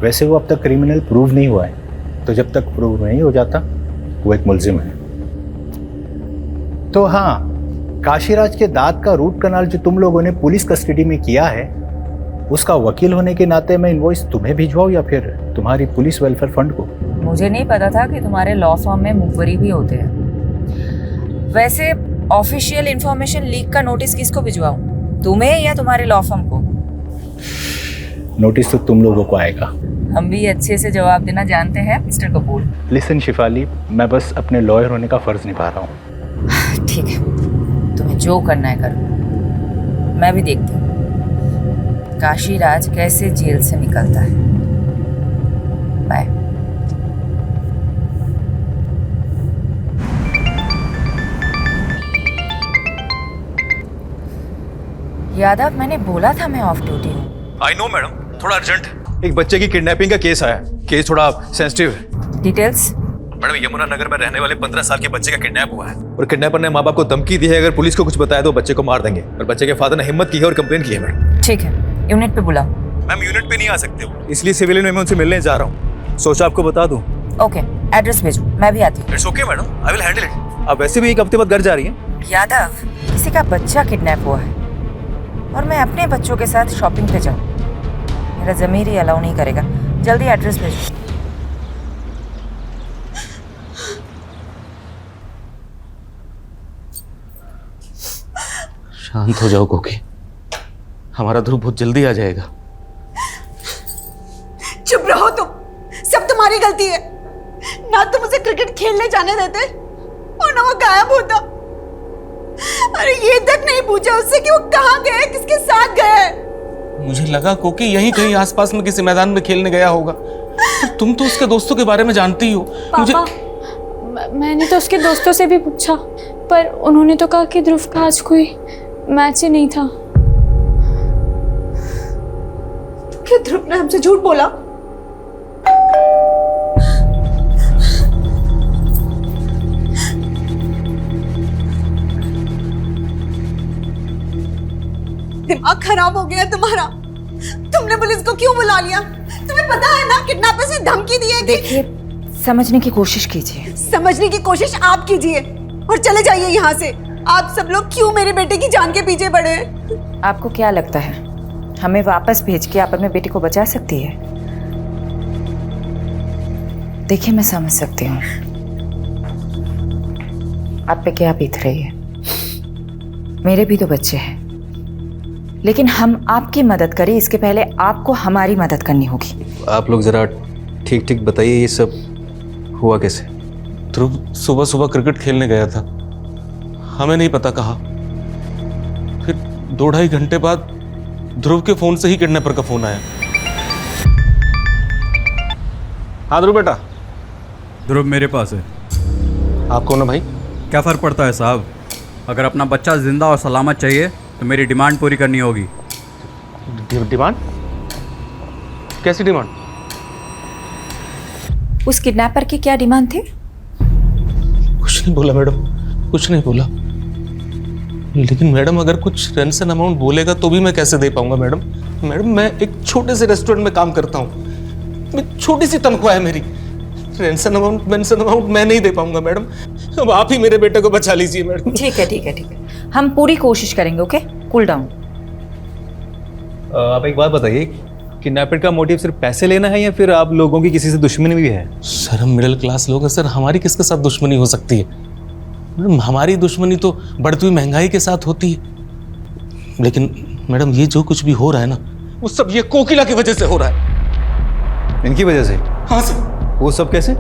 वैसे वो अब तक क्रिमिनल प्रूव नहीं हुआ है, तो जब तक प्रूव नहीं हो जाता वो एक मुलजिम है। तो हाँ, काशीराज के दांत का रूट कनाल जो तुम लोगों ने पुलिस कस्टडी में किया है, उसका वकील होने के नाते मैं इनवॉइस तुम्हें भिजवाऊं या फिर तुम्हारी पुलिस वेलफेयर फंड को? मुझे नहीं पता था कि तुम्हारे लॉ फर्म में मुखबरी भी होते हैं। वैसे ऑफिशियल इंफॉर्मेशन लीक का नोटिस किसको भिजवाऊं, तुम्हें या तुम्हारे लॉ फर्म को? नोटिस तो तुम लोगों को आएगा। हम भी अच्छे से जवाब देना जानते हैं मिस्टर कपूर। लिसन शिफाली, मैं बस अपने लॉयर होने का फर्ज निभा रहा हूँ। ठीक है, तुम्हें जो करना है करो, मैं भी देखती हूँ काशीराज कैसे जेल से निकलता है। बाय। यादव, मैंने बोला था मैं ऑफ ड्यूटी हूँ। आई नो मैडम, थोड़ा अर्जेंट है। एक बच्चे की किडनैपिंग का केस आया, केस थोड़ा सेंसिटिव है। डिटेल्स? मैडम, यमुना नगर में रहने वाले 15 साल के बच्चे का किडनैप हुआ है और किडनैपर ने माँ बाप को धमकी दी है अगर पुलिस को कुछ बताया तो बच्चे को मार देंगे। और बच्चे के फादर ने हिम्मत की है और कंप्लेन की है मैडम। ठीक है, यूनिट पे बुलाओ। मैम, यूनिट पे नहीं आ सकते हो, इसलिए सिविलियन में मैं उनसे मिलने जा रहा हूँ। सोचा आपको बता दूं। ओके, एड्रेस भेजो, मैं भी आती हूँ। It's okay madam, I will handle it. आप वैसे भी एक हफ्ते बाद घर जा रही हैं। यादव, किसी का बच्चा किडनैप हुआ है और मैं अपने बच्चों के साथ शॉपिंग पे जाऊँ, मेरा ज़मीर ही अलाउ नहीं करेगा। जल्दी एड्रेस भेजो। शांत हो जाओ कोकी, हमारा ध्रुव बहुत जल्दी आ जाएगा। चुप रहो तुम, सब तुम्हारी गलती है। ना तुम उसे क्रिकेट खेलने जाने देते और ना वो गायब होता। अरे ये तक नहीं पूछा उससे कि वो कहाँ गए, किसके साथ गए। मुझे लगा कोकी यहीं कहीं आसपास में किसी मैदान में खेलने गया होगा। तो तुम तो उसके दोस्तों के बारे में जानती हो। पापा, मैंने तो उसके दोस्तों से भी पूछा, पर उन्होंने तो कहा कि ध्रुव का आज कोई मैच ही नहीं था। क्या ध्रुव ने हमसे झूठ बोला? दिमाग खराब हो गया तुम्हारा। तुमने पुलिस को क्यों बुला लिया? तुम्हें पता है ना किडनैपर्स ने धमकी दी है। देखिए, समझने की कोशिश कीजिए। समझने की कोशिश आप कीजिए और चले जाइए यहाँ से। आप सब लोग क्यों मेरे बेटे की जान के पीछे पड़े हैं? आपको क्या लगता है हमें वापस भेज के आप अपने बेटे को बचा सकती है? देखिए, मैं समझ सकती हूँ आप पे क्या बीत रही है। मेरे भी तो बच्चे हैं, लेकिन हम आपकी मदद करें इसके पहले आपको हमारी मदद करनी होगी। आप लोग ज़रा ठीक ठीक बताइए, ये सब हुआ कैसे? ध्रुव सुबह सुबह क्रिकेट खेलने गया था, हमें नहीं पता कहा। फिर 2-2.5 घंटे बाद ध्रुव के फोन से ही किडनैपर का फोन आया। हाँ ध्रुव बेटा। ध्रुव मेरे पास है। आप कौन है भाई? क्या फ़र्क पड़ता है साहब, अगर अपना बच्चा जिंदा और सलामत चाहिए तो मेरी डिमांड पूरी करनी होगी। डिमांड? कैसी डिमांड? उस किडनैपर की क्या डिमांड थी? कुछ नहीं बोला मैडम, कुछ नहीं बोला। लेकिन मैडम अगर कुछ रेंसन अमाउंट बोलेगा तो भी मैं कैसे दे पाऊंगा मैडम? मैडम मैं एक छोटे से रेस्टोरेंट में काम करता हूँ, छोटी सी तनख्वाह है मेरी। रेंसन अमाउंट मैं नहीं दे पाऊंगा मैडम। अब आप ही मेरे बेटे को बचा लीजिए मैडम। ठीक है ठीक है ठीक है, हम पूरी कोशिश करेंगे। Okay, cool down. आप एक बात बताइए, किडनैपर का मोटिव सिर्फ पैसे लेना है या फिर आप लोगों की किसी से दुश्मनी भी है? सर हम मिडिल क्लास लोग हैं सर, हमारी किसके साथ दुश्मनी हो सकती है? मैडम हमारी दुश्मनी तो बढ़ती हुई महंगाई के साथ होती है। लेकिन मैडम ये जो कुछ भी हो रहा है ना, वो सब ये कोकिला की वजह से हो रहा है। इनकी वजह से? हाँ सर। वो सब कैसे?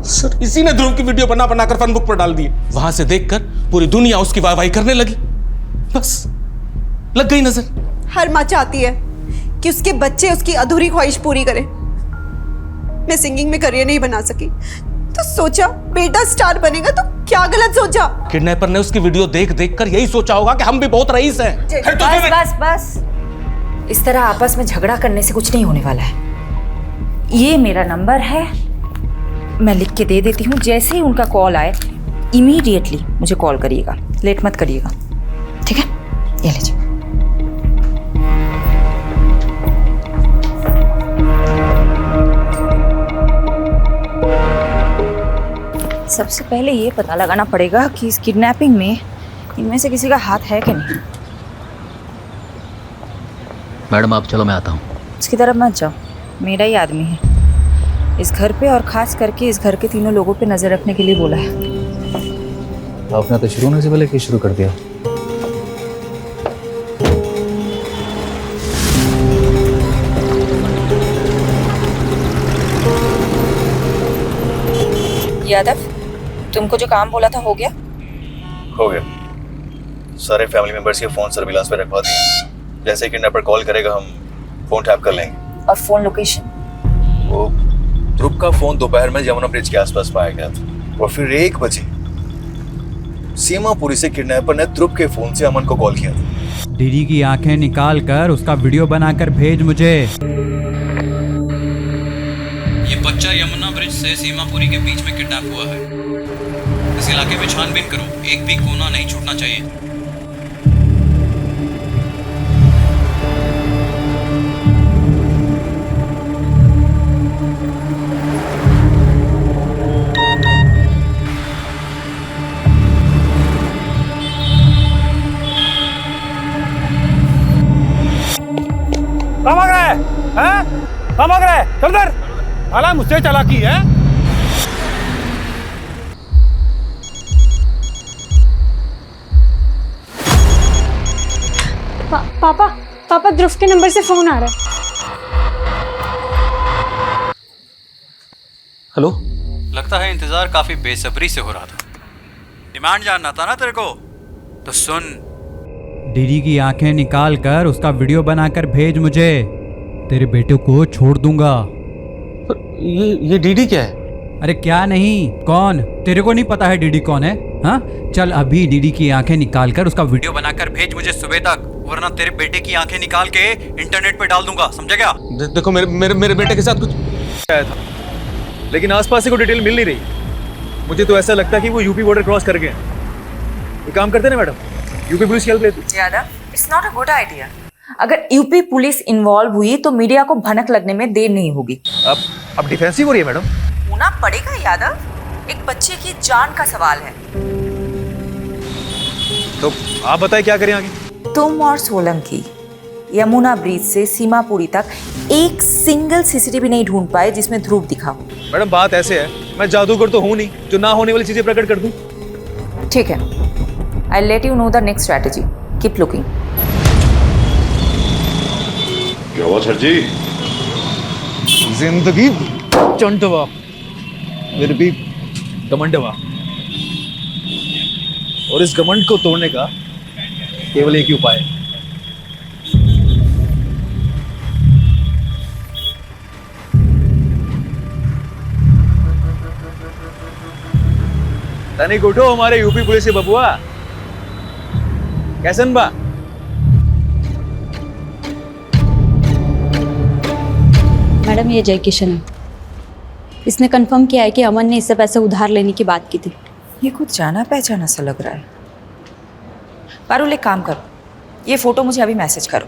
सर इसी ने ध्रुव की वीडियो बना बनाकर फन बुक पर डाल दी। वहां से देखकर पूरी दुनिया उसकी वाहवाही करने लगी, बस लग गई नजर। हर माँ चाहती है कि उसके बच्चे उसकी अधूरी ख्वाहिश पूरी करें। मैं सिंगिंग में करियर नहीं बना सकी तो सोचा बेटा स्टार बनेगा, तो क्या गलत सोचा? किडनैपर ने उसकी वीडियो देख देख कर यही सोचा होगा कि हम भी बहुत रईस हैं। बस बस बस, इस तरह आपस में झगड़ा करने से कुछ नहीं होने वाला है। ये मेरा नंबर है, मैं लिख के दे देती हूँ। जैसे ही उनका कॉल आए इमीडिएटली मुझे कॉल करिएगा, लेट मत करिएगा, ठीक है? ये लीजिए। सबसे पहले ये पता लगाना पड़ेगा कि इस किडनैपिंग में इनमें से किसी का हाथ है कि नहीं। मैडम आप चलो, मैं आता हूँ। उसकी तरफ मत जाओ, मेरा ही आदमी है इस घर पे, और खास करके इस घर के तीनों लोगों पे नजर रखने के लिए बोला है। आपने तो शुरू होने से पहले शुरू कर दिया। यादव, तुमको जो काम बोला था हो गया? हो गया। सारे फैमिली मेंबर्स के फोन सर्विलांस पे रखवा दिए। जैसे ही किडनैपर कॉल करेगा हम फोन टैप कर लेंगे। और फोन लोकेशन? वो ध्रुव का फोन दोपहर में यमुना ब्रिज के आसपास पाया गया था, और फिर 1 बजे सीमापुरी से किडनैपर ने ध्रुव के फोन से अमन को कॉल किया था। डीडी की आंखें निकाल कर उसका वीडियो बनाकर भेज मुझे। ये बच्चा यमुना ब्रिज से सीमापुरी के बीच में किडनैप हुआ है। इस इलाके में छानबीन करो, एक भी कोना नहीं छूटना चाहिए। कहाँ भाग रहा है? हैं? कहाँ भाग रहा है? चल इधर। साला मुझसे चालाकी है। पापा ध्रुव के नंबर से फोन आ रहा है। हेलो। लगता है इंतजार काफी बेसब्री से हो रहा था। डिमांड जानना था ना तेरे को, तो सुन। डीडी की आंखें निकाल कर उसका वीडियो बनाकर भेज मुझे, तेरे बेटे को छोड़ दूंगा। ये डीडी क्या है? अरे क्या नहीं, कौन? तेरे को नहीं पता है डीडी कौन है? हाँ, चल अभी डीडी की आंखें निकाल कर उसका वीडियो बनाकर भेज मुझे सुबह तक, वरना तेरे बेटे की आंखें निकाल के इंटरनेट पे डाल दूंगा, समझा क्या? देखो मेरे बेटे के साथ कुछ आया था, लेकिन आसपास से कोई डिटेल मिल नहीं रही। मुझे तो ऐसा लगता है कि वो यूपी बॉर्डर क्रॉस कर गए। एक काम करते ना मैडम, यूपी पुलिस की हेल्प लेते। Yadav, it's not a good idea. अगर यूपी पुलिस इन्वॉल्व हुई तो मीडिया को भनक लगने में देर नहीं होगी। अब डिफेंसिव हो रही है मैडम। होना पड़ेगा यादव, एक बच्चे की जान का सवाल है। तो आप बताएं क्या करें आगे। तुम और सोलंकी यमुना ब्रिज से सीमापुरी तक एक सिंगल सीसीटीवी नहीं ढूंढ पाए जिसमें ध्रुव दिखा हो। मैडम बात ऐसे है, मैं जादूगर तो हूं नहीं जो ना होने वाली चीजें प्रकट कर दूं। ठीक है, I let you know the next strategy. Keep looking. क्या हुआ सर जी? जिंदगी चंटवा फिर भी घमंडवा, और इस घमंड को तोड़ने का केवल एक ही उपाय है। तनिक उठो हमारे यूपी पुलिस के बबुआ, कैसन बा? मैडम ये जय किशन है, इसने कंफर्म किया है कि अमन ने इससे पैसे उधार लेने की बात की थी। ये कुछ जाना पहचाना सा लग रहा है। पारुल एक काम करो, ये फोटो मुझे अभी मैसेज करो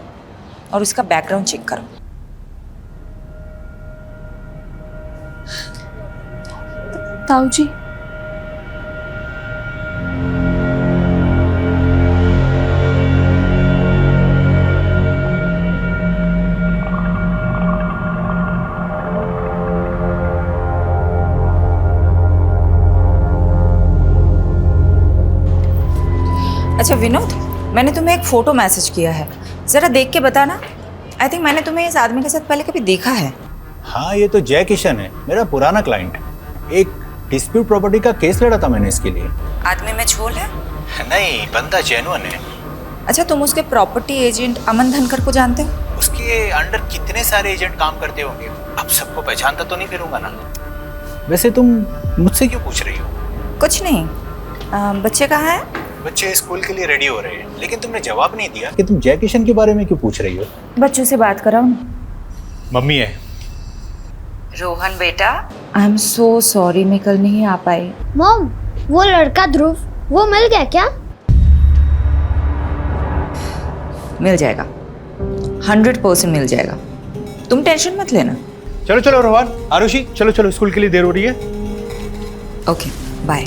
और उसका बैकग्राउंड चेक करो। ताऊ जी, अच्छा विनोद, मैंने तुम्हें एक फ़ोटो मैसेज किया है, ज़रा देख के बताना। आई थिंक मैंने तुम्हें इस आदमी के साथ पहले कभी देखा है। हाँ, ये तो जय किशन है, मेरा पुराना क्लाइंट। एक डिस्प्यूट प्रॉपर्टी का केस लड़ा था मैंने इसके लिए। आदमी में झोल है? नहीं, बंदा जेन्युइन है। अच्छा, तुम उसके प्रॉपर्टी एजेंट अमन धनकर को जानते हो? उसके अंडर कितने सारे एजेंट काम करते होंगे, अब सबको पहचानता तो नहीं फिरूंगा ना। वैसे तुम मुझसे क्यों पूछ रही हो? कुछ नहीं। बच्चे कहाँ हैं? बच्चे स्कूल के लिए रेडी हो रहे हैं, लेकिन तुमने जवाब नहीं दिया कि तुम जय किशन के बारे में क्यों पूछ रही हो। बच्चों से बात कराओ ना। मम्मी है। रोहन बेटा, आई एम सो सॉरी, मैं कल नहीं आ पाई। मॉम, वो लड़का ध्रुव, वो मिल गया क्या? मिल जाएगा, 100% मिल जाएगा, तुम टेंशन मत लेना। चलो चलो रोहन, आरुषि, चलो चलो, स्कूल के लिए देर हो रही है। Okay, bye.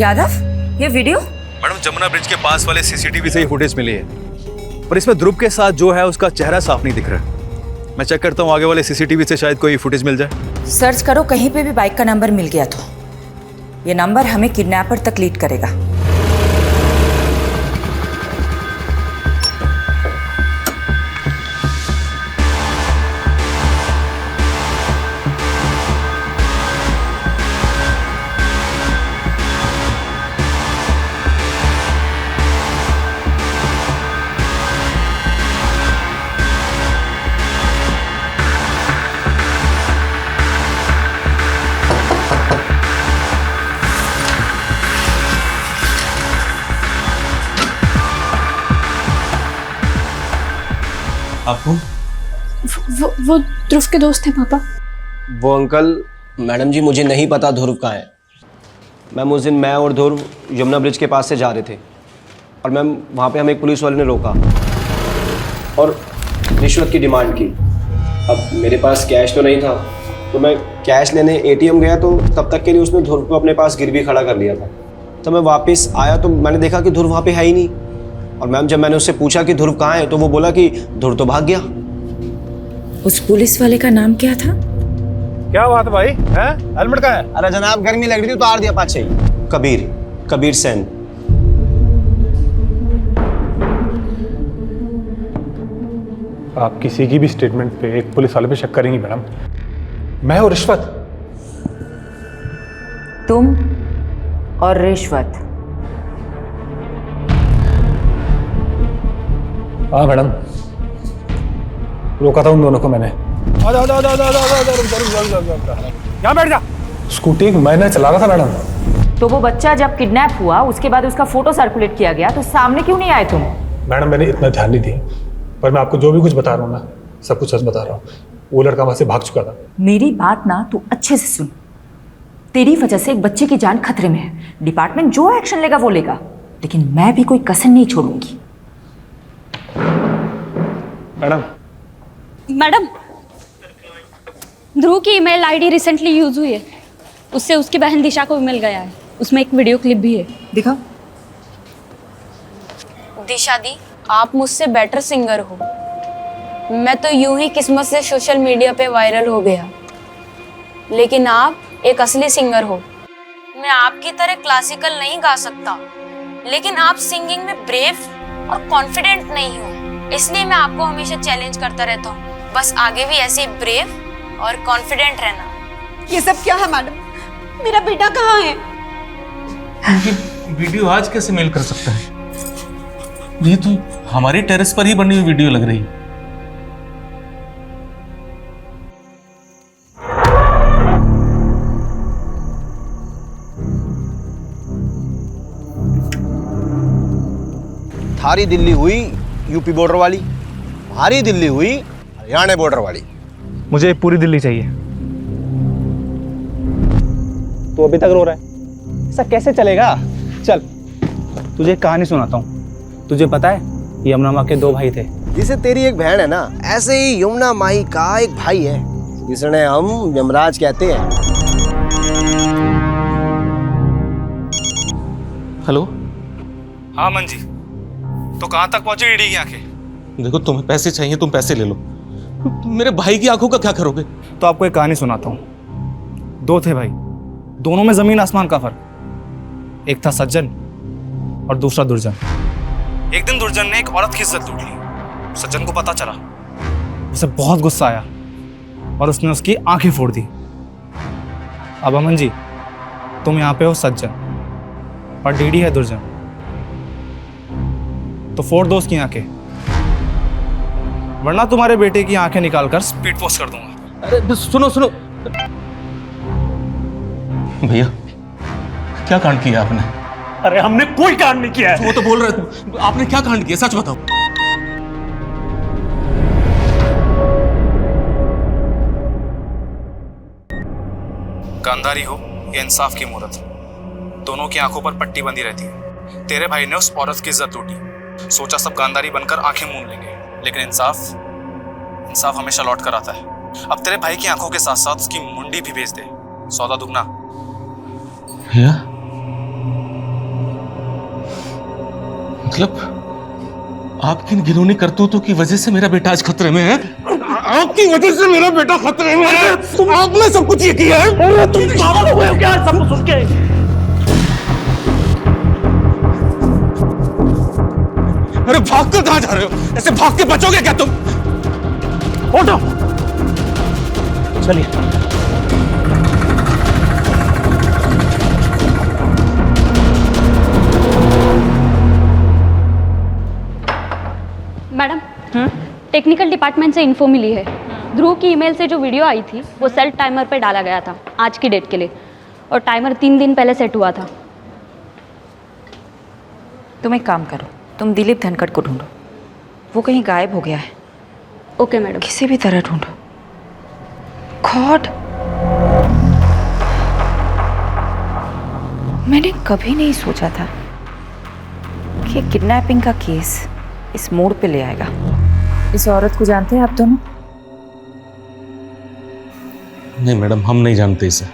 यादव, ये वीडियो? मैडम, जमुना ब्रिज के पास वाले सीसीटीवी से ही फुटेज मिली है, पर इसमें ध्रुव के साथ जो है उसका चेहरा साफ नहीं दिख रहा। मैं चेक करता हूँ आगे वाले सीसीटीवी से शायद कोई फुटेज मिल जाए। सर्च करो, कहीं पे भी बाइक का नंबर मिल गया तो ये नंबर हमें किडनैपर तक लीड करेगा। आपको वो ध्रुव के दोस्त हैं पापा। वो अंकल, मैडम जी मुझे नहीं पता ध्रुव कहाँ है। मैम उस दिन मैं और ध्रुव यमुना ब्रिज के पास से जा रहे थे और मैम वहाँ पे हमें एक पुलिस वाले ने रोका और रिश्वत की डिमांड की। अब मेरे पास कैश तो नहीं था, तो मैं कैश लेने एटीएम गया, तो तब तक के लिए उसने ध्रुव को अपने पास गिरवी खड़ा कर लिया था। तो मैं वापस आया तो मैंने देखा कि ध्रुव वहाँ पे है ही नहीं। और मैम जब मैंने उससे पूछा कि ध्रुव कहाँ है, तो वो बोला कि ध्रुव तो भाग गया। उस पुलिस वाले का नाम क्या था? क्या बात है भाई, हैं? हेलमेट कहाँ है? अरे जनाब, गर्मी लग रही थी, उतार दिया पाछे ही। कबीर सेन। आप किसी की भी स्टेटमेंट पे एक पुलिस वाले पे शक करेंगी मैडम? मैं और रिश्वत? तुम और रिश्वत? हाँ मैडम, रोका था उन दोनों को मैंने। यहाँ बैठ जा। स्कूटी मैंने चला रहा था मैडम। तो वो बच्चा जब किडनैप हुआ उसके बाद उसका फोटो सर्कुलेट किया गया, तो सामने क्यों नहीं आए तुम? मैडम मैंने इतना ध्यान नहीं दिया, पर मैं आपको जो भी कुछ बता रहा हूँ ना, सब कुछ सच बता रहा हूँ। वो लड़का वहाँ से भाग चुका था। मेरी बात ना तू अच्छे से सुन। तेरी वजह से एक बच्चे की जान खतरे में है। डिपार्टमेंट जो एक्शन लेगा वो लेगा, लेकिन मैं भी कोई कसर नहीं छोड़ूंगी। मैडम, ध्रुव की ईमेल आईडी रिसेंटली यूज हुई है। उससे उसकी बहन दिशा को ईमेल गया है। उसमें एक वीडियो क्लिप भी है। दिखाओ। दिशा दी, आप मुझसे बेटर सिंगर हो। मैं तो यूं ही किस्मत से सोशल मीडिया पे वायरल हो गया, लेकिन आप एक असली सिंगर हो। मैं आपकी तरह क्लासिकल नहीं गा सकता, लेकिन आप सिंगिंग में ब्रेव और कॉन्फिडेंट नहीं हो, इसलिए मैं आपको हमेशा चैलेंज करता रहता हूँ। बस आगे भी ऐसे ब्रेव और कॉन्फिडेंट रहना। ये सब क्या है मैडम? मेरा बेटा कहाँ है? वीडियो आज कैसे मेल कर सकता है? ये तो हमारी टेरेस पर ही बनी हुई वीडियो लग रही है। थारी दिल्ली हुई यूपी बॉर्डर वाली, हमारी दिल्ली हुई हरियाणा बॉर्डर वाली। मुझे पूरी दिल्ली चाहिए। तू अभी तक रो रहा है? ऐसा कैसे चलेगा? चल तुझे एक कहानी सुनाता हूँ। तुझे पता है यमुना माँ के 2 भाई थे। जिसे तेरी एक बहन है ना, ऐसे ही यमुना माई का एक भाई है जिसने हम यमराज कहते हैं। हेलो। हाँ मंजी, तो कहाँ तक पहुंची ईडी की आंखें? देखो, तुम्हें पैसे चाहिए, तुम पैसे ले लो। मेरे भाई की आंखों का क्या करोगे? तो आपको एक कहानी सुनाता हूँ। 2 थे भाई, दोनों में जमीन आसमान का फर्क। एक था सज्जन और दूसरा दुर्जन। एक दिन दुर्जन ने एक औरत की इज्जत लूट ली। सज्जन को पता चला, उसे बहुत गुस्सा आया और उसने उसकी आंखें फोड़ दी। अब अमन जी, तुम यहाँ पे हो सज्जन और डीडी है दुर्जन, तो फोड़ दो उसकी आंखें, वरना तुम्हारे बेटे की आंखें निकालकर स्पीड पोस्ट कर दूंगा। अरे सुनो सुनो भैया, क्या कांड किया आपने? अरे हमने कोई कांड नहीं किया है। वो तो बोल रहे थे, आपने क्या कांड किया? सच बताओ। गांधारी हो या इंसाफ की मूरत, दोनों की आंखों पर पट्टी बंधी रहती है। तेरे भाई ने उस औरत की इज्जत लूटी, सोचा सब गांधारी बनकर आंखें मूंद लेंगे, लेकिन इंसाफ हमेशा लौट कर आता है। अब तेरे भाई की आंखों के साथ साथ उसकी मुंडी भी भेज दे, सौदा दुगना। भैया, मतलब आपकी इन घिनौनी करतूतों की वजह से मेरा बेटा आज खतरे में है? आपकी वजह से मेरा बेटा खतरे में है? आपने सब कुछ ये किया है? अरे तुम पागल हो गए हो क्या सब कुछ सुन के? अरे भाग कर कहां जा रहे हो? ऐसे भाग के बचोगे क्या तुम? उठो, चलिए। मैडम, टेक्निकल डिपार्टमेंट से इन्फो मिली है। ध्रुव की ईमेल से जो वीडियो आई थी वो सेल्फ टाइमर पे डाला गया था आज की डेट के लिए, और टाइमर 3 दिन पहले सेट हुआ था। तुम एक काम करो, तुम दिलीप धनखड़ को ढूंढो, वो कहीं गायब हो गया है। Okay madam. किसी भी तरह ढूंढो। गॉड, मैंने कभी नहीं सोचा था कि किडनैपिंग का केस इस मोड़ पे ले आएगा। इस औरत को जानते हैं आप दोनों? नहीं मैडम, हम नहीं जानते इसे।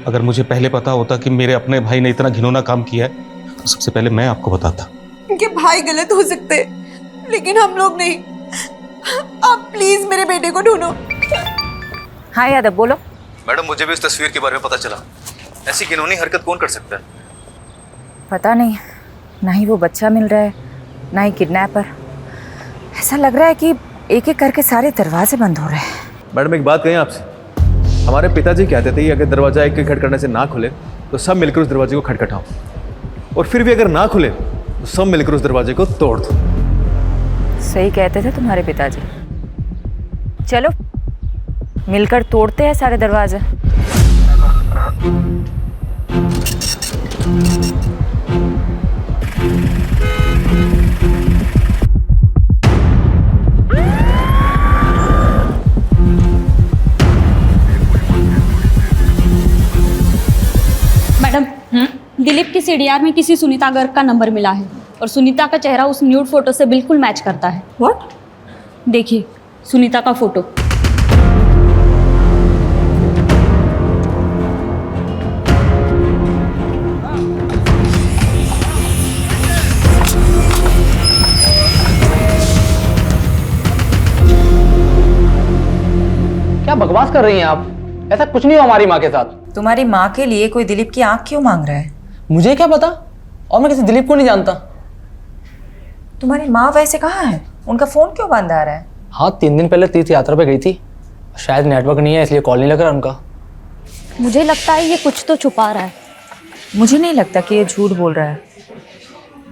अगर मुझे पहले पता होता कि मेरे अपने भाई ने इतना घिनौना काम किया है तो सबसे पहले मैं आपको बताता। उनके भाई गलत हो सकते हैं, लेकिन हम लोग नहीं। आप प्लीज मेरे बेटे को ढूंढो। हाँ यादव, बोलो। मैडम, मुझे भी उस तस्वीर के बारे में पता चला। ऐसी घिनौनी हरकत कौन कर सकता है? पता नहीं, ना ही वो बच्चा मिल रहा है, ना ही किडनैपर। ऐसा लग रहा है कि एक एक करके सारे दरवाजे बंद हो रहे हैं। मैडम, एक बात कहें आपसे। हमारे पिताजी कहते थे अगर दरवाजा एक खटखटाने से ना खुले तो सब मिलकर उस दरवाजे को खटखटाओ, और फिर भी अगर ना खुले तो सब मिलकर उस दरवाजे को तोड़ दो। सही कहते थे तुम्हारे पिताजी। चलो मिलकर तोड़ते हैं सारे दरवाजे। सीडीआर में किसी सुनीता गर्ग का नंबर मिला है और सुनीता का चेहरा उस न्यूड फोटो से बिल्कुल मैच करता है। व्हाट? देखिए सुनीता का फोटो। क्या बकवास कर रही हैं आप? ऐसा कुछ नहीं हो हमारी माँ के साथ। तुम्हारी माँ के लिए कोई दिलीप की आंख क्यों मांग रहा है? मुझे क्या पता, और मैं किसी दिलीप को नहीं जानता। तुम्हारी माँ वैसे कहाँ है? उनका फोन क्यों बंद आ रहा है? हाँ, 3 दिन पहले तीर्थ यात्रा पे गई थी, शायद नेटवर्क नहीं है इसलिए कॉल नहीं लग रहा उनका। मुझे लगता है ये कुछ तो छुपा रहा है। मुझे नहीं लगता कि ये झूठ बोल रहा है।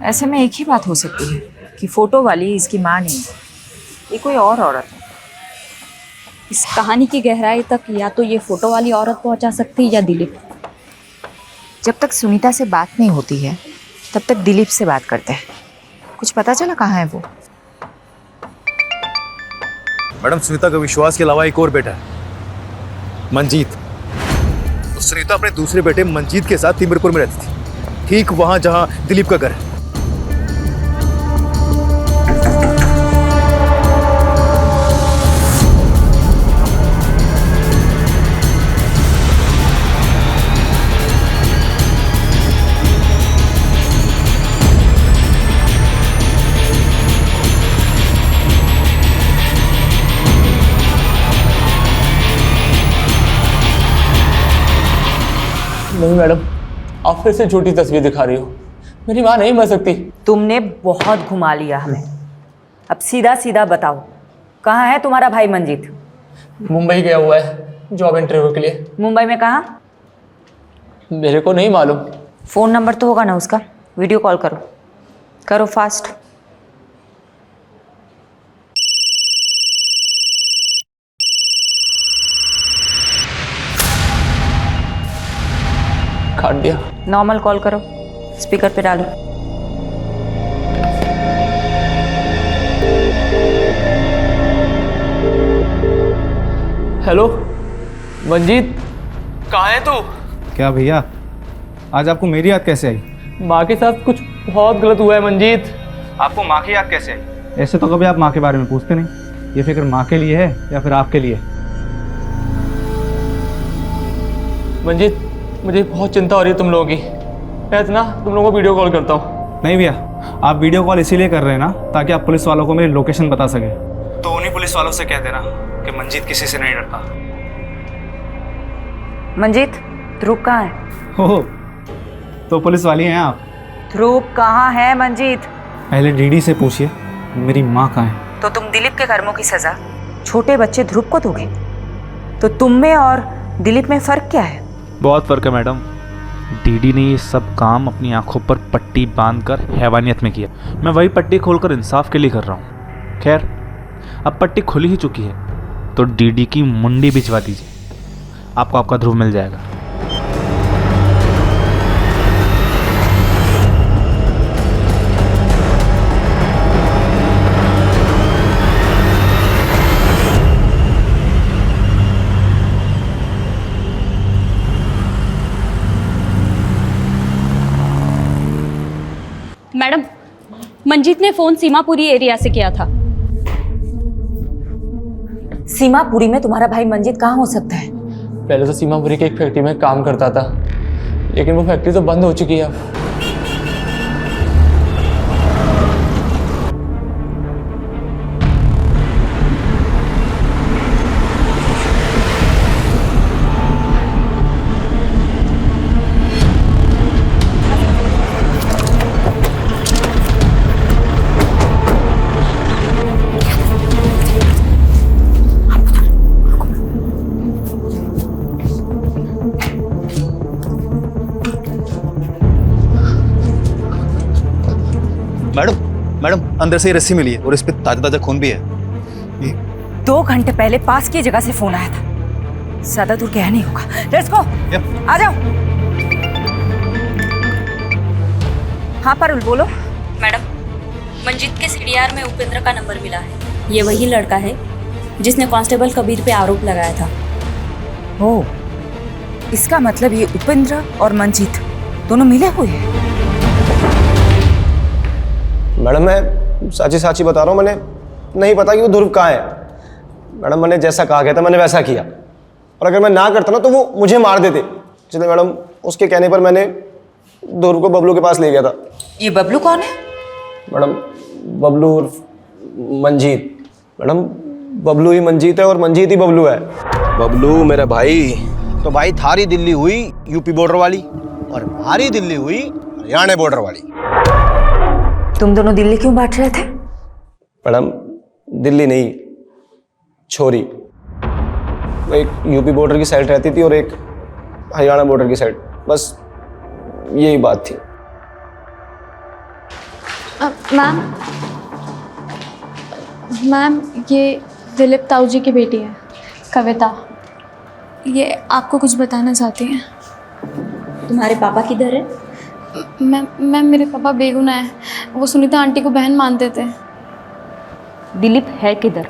ऐसे में एक ही बात हो सकती है कि फोटो वाली इसकी माँ नहीं है, ये कोई और औरत है। इस कहानी की गहराई तक या तो ये फोटो वाली औरत पहुंचा सकती है या दिलीप। जब तक सुनीता से बात नहीं होती है तब तक दिलीप से बात करते हैं। कुछ पता चला कहाँ है वो? मैडम, सुनीता का विश्वास के अलावा एक और बेटा है, मंजीत। तो सुनीता अपने दूसरे बेटे मंजीत के साथ तिमिरपुर में रहती थी, ठीक वहां जहां दिलीप का घर है। नहीं मैडम, आप फिर से झूठी तस्वीर दिखा रही हो। मेरी माँ नहीं मर सकती। तुमने बहुत घुमा लिया हमें। अब सीधा सीधा बताओ, कहाँ है तुम्हारा भाई मंजीत? मुंबई गया हुआ है जॉब इंटरव्यू के लिए। मुंबई में कहाँ? मेरे को नहीं मालूम। फोन नंबर तो होगा ना उसका? वीडियो कॉल करो, करो फास्ट। काट दिया। नॉर्मल कॉल करो, स्पीकर पे डालो। हेलो मंजीत, कहाँ है तू? क्या भैया, आज आपको मेरी याद कैसे आई? माँ के साथ कुछ बहुत गलत हुआ है मंजीत। आपको माँ की याद कैसे आई? ऐसे तो कभी आप माँ के बारे में पूछते नहीं। ये फिक्र माँ के लिए है या फिर आपके लिए? मंजीत, मुझे बहुत चिंता हो रही है तुम लोगों की। मैं ना तुम लोगों को वीडियो कॉल करता हूँ। नहीं भैया, आप वीडियो कॉल इसीलिए कर रहे हैं ना ताकि आप पुलिस वालों को मेरी लोकेशन बता सके। तो उन्हीं पुलिस वालों से कह देना कि मंजीत किसी से नहीं डरता। मंजीत, ध्रुव कहाँ है? हो तो पुलिस वाली हैं आप? ध्रुव कहाँ है मंजीत? पहले डीडी से पूछिए मेरी माँ कहाँ है। तो तुम दिलीप के कर्मों की सजा छोटे बच्चे ध्रुव को दोगे? तो तुम में और दिलीप में फर्क क्या है? बहुत फ़र्क है मैडम। डीडी ने ये सब काम अपनी आंखों पर पट्टी बांधकर हैवानियत में किया। मैं वही पट्टी खोलकर इंसाफ के लिए कर रहा हूँ। खैर, अब पट्टी खुली ही चुकी है तो डीडी की मुंडी भिजवा दीजिए, आपको आपका ध्रुव मिल जाएगा। मैडम, मंजीत ने फोन सीमापुरी एरिया से किया था। सीमापुरी में तुम्हारा भाई मंजीत कहाँ हो सकता है? पहले तो सीमापुरी के एक फैक्ट्री में काम करता था, लेकिन वो फैक्ट्री तो बंद हो चुकी है अब। मैडम, अंदर से ये रस्सी मिली है और इस पे ताजा ताजा खून भी है। 2 घंटे पहले पास की जगह से फोन आया था। ज्यादा दूर गया नहीं होगा। लेट्स गो, आ जाओ। हाँ पारुल, बोलो। मैडम, मंजीत के सीडीआर में उपेंद्र का नंबर मिला है। ये वही लड़का है जिसने कांस्टेबल कबीर पे आरोप लगाया था। ओह, इसका मतलब ये उपेंद्र और मंजीत दोनों मिले हुए हैं। मैडम मैं साची साची बता रहा हूँ, मैंने नहीं पता कि वो ध्रुव कहाँ है। मैडम मैंने जैसा कहा गया था मैंने वैसा किया, और अगर मैं ना करता ना तो वो मुझे मार देते। इसलिए मैडम उसके कहने पर मैंने ध्रुव को बबलू के पास ले गया था। ये बबलू कौन है? मैडम बबलू उर्फ मंजीत। मैडम बबलू ही मंजीत है और मंजीत ही बबलू है। बबलू मेरा भाई, तो भाई थारी दिल्ली हुई यूपी बॉर्डर वाली और हमारी दिल्ली हुई हरियाणा बॉर्डर वाली। तुम दोनों दिल्ली क्यों बांट रहे थे? मैडम दिल्ली नहीं, छोरी। वो एक यूपी बॉर्डर की साइड रहती थी और एक हरियाणा बॉर्डर की साइड, बस यही बात थी। मैम ये दिलीप ताऊ जी की बेटी है कविता, ये आपको कुछ बताना चाहती हैं। तुम्हारे पापा किधर है? मैम मेरे पापा बेगुनाह है, वो सुनीता आंटी को बहन मानते थे। दिलीप है किधर?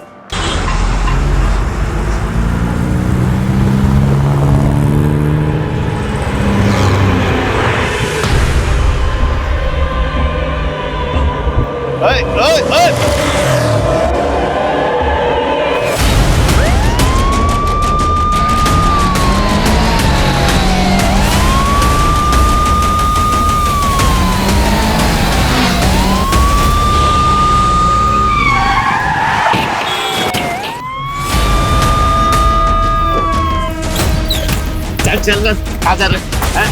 चल क्या कर रहे हैं?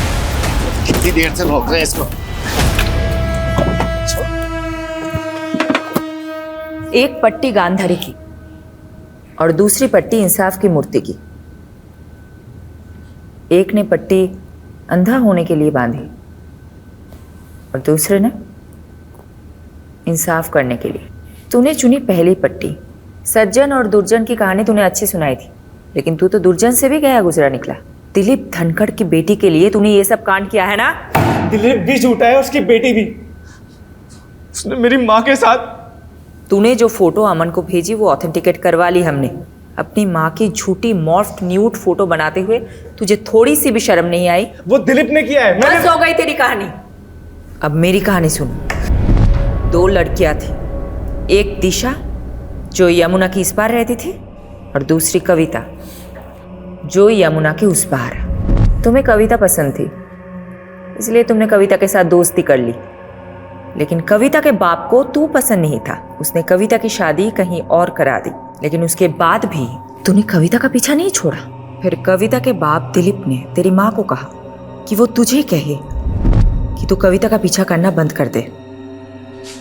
कितनी देर से रोक रहे हैं इसको? एक पट्टी गांधारी की और दूसरी पट्टी इंसाफ की मूर्ति की। एक ने पट्टी अंधा होने के लिए बांधी और दूसरे ने इंसाफ करने के लिए। तूने चुनी पहली पट्टी। सज्जन और दुर्जन की कहानी तूने अच्छी सुनाई थी, लेकिन तू तो दुर्जन से भी गया गुजरा निकला। दिलीप धनखड़ की बेटी के लिए तूने ये सब कांड किया है ना? दिलीप भी झूठा है, उसकी बेटी भी। उसने मेरी माँ के साथ। तूने जो फोटो अमन को भेजी वो ऑथेंटिकेट करवा ली हमने। अपनी माँ की झूठी मॉर्फ्ड न्यूड फोटो बनाते हुए तुझे थोड़ी सी भी शर्म नहीं आई? वो दिलीप ने किया है। बस हो गई तेरी कहानी। अब मेरी कहानी सुन। 2 लड़कियां थी, एक दिशा जो यमुना की इस पार रहती थी और दूसरी कविता जो यमुना के उस पार। तुम्हें कविता पसंद थी इसलिए तुमने कविता के साथ दोस्ती कर ली, लेकिन कविता के बाप को तू पसंद नहीं था। उसने कविता की शादी कहीं और करा दी, लेकिन उसके बाद भी तूने कविता का पीछा नहीं छोड़ा। फिर कविता के बाप दिलीप ने तेरी माँ को कहा कि वो तुझे कहे कि तू कविता का पीछा करना बंद कर दे।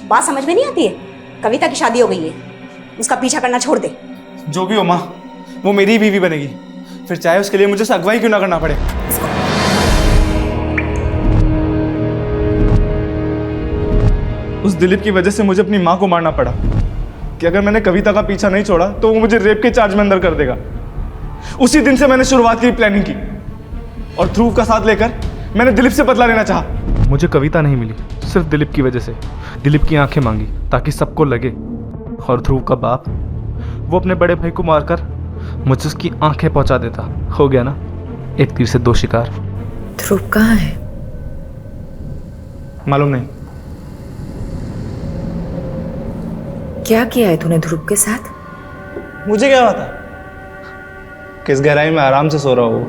बात समझ में नहीं आती है? कविता की शादी हो गई है, उसका पीछा करना छोड़ दे। जो भी हो माँ, वो मेरी बीवी बनेगी, फिर चाहे उसके लिए मुझे अगवाई क्यों ना करना पड़े। उस दिलीप की वजह से मुझे अपनी माँ को मारना पड़ा कि अगर मैंने कविता का पीछा नहीं छोड़ा तो वो मुझे रेप के चार्ज में अंदर कर देगा। उसी दिन से मैंने शुरुआत की प्लानिंग की और ध्रुव का साथ लेकर मैंने दिलीप से बदला लेना चाहा। मुझे कविता नहीं मिली सिर्फ दिलीप की वजह से। दिलीप की आंखें मांगी ताकि सबको लगे, और ध्रुव का बाप वो अपने बड़े भाई को मारकर मुझे उसकी आंखें पहुंचा देता। हो गया ना, एक तीर से 2 शिकार। ध्रुव कहाँ है? मालूम नहीं। क्या किया है तूने ध्रुव के साथ? मुझे क्या पता, किस गहराई में आराम से सो रहा हो।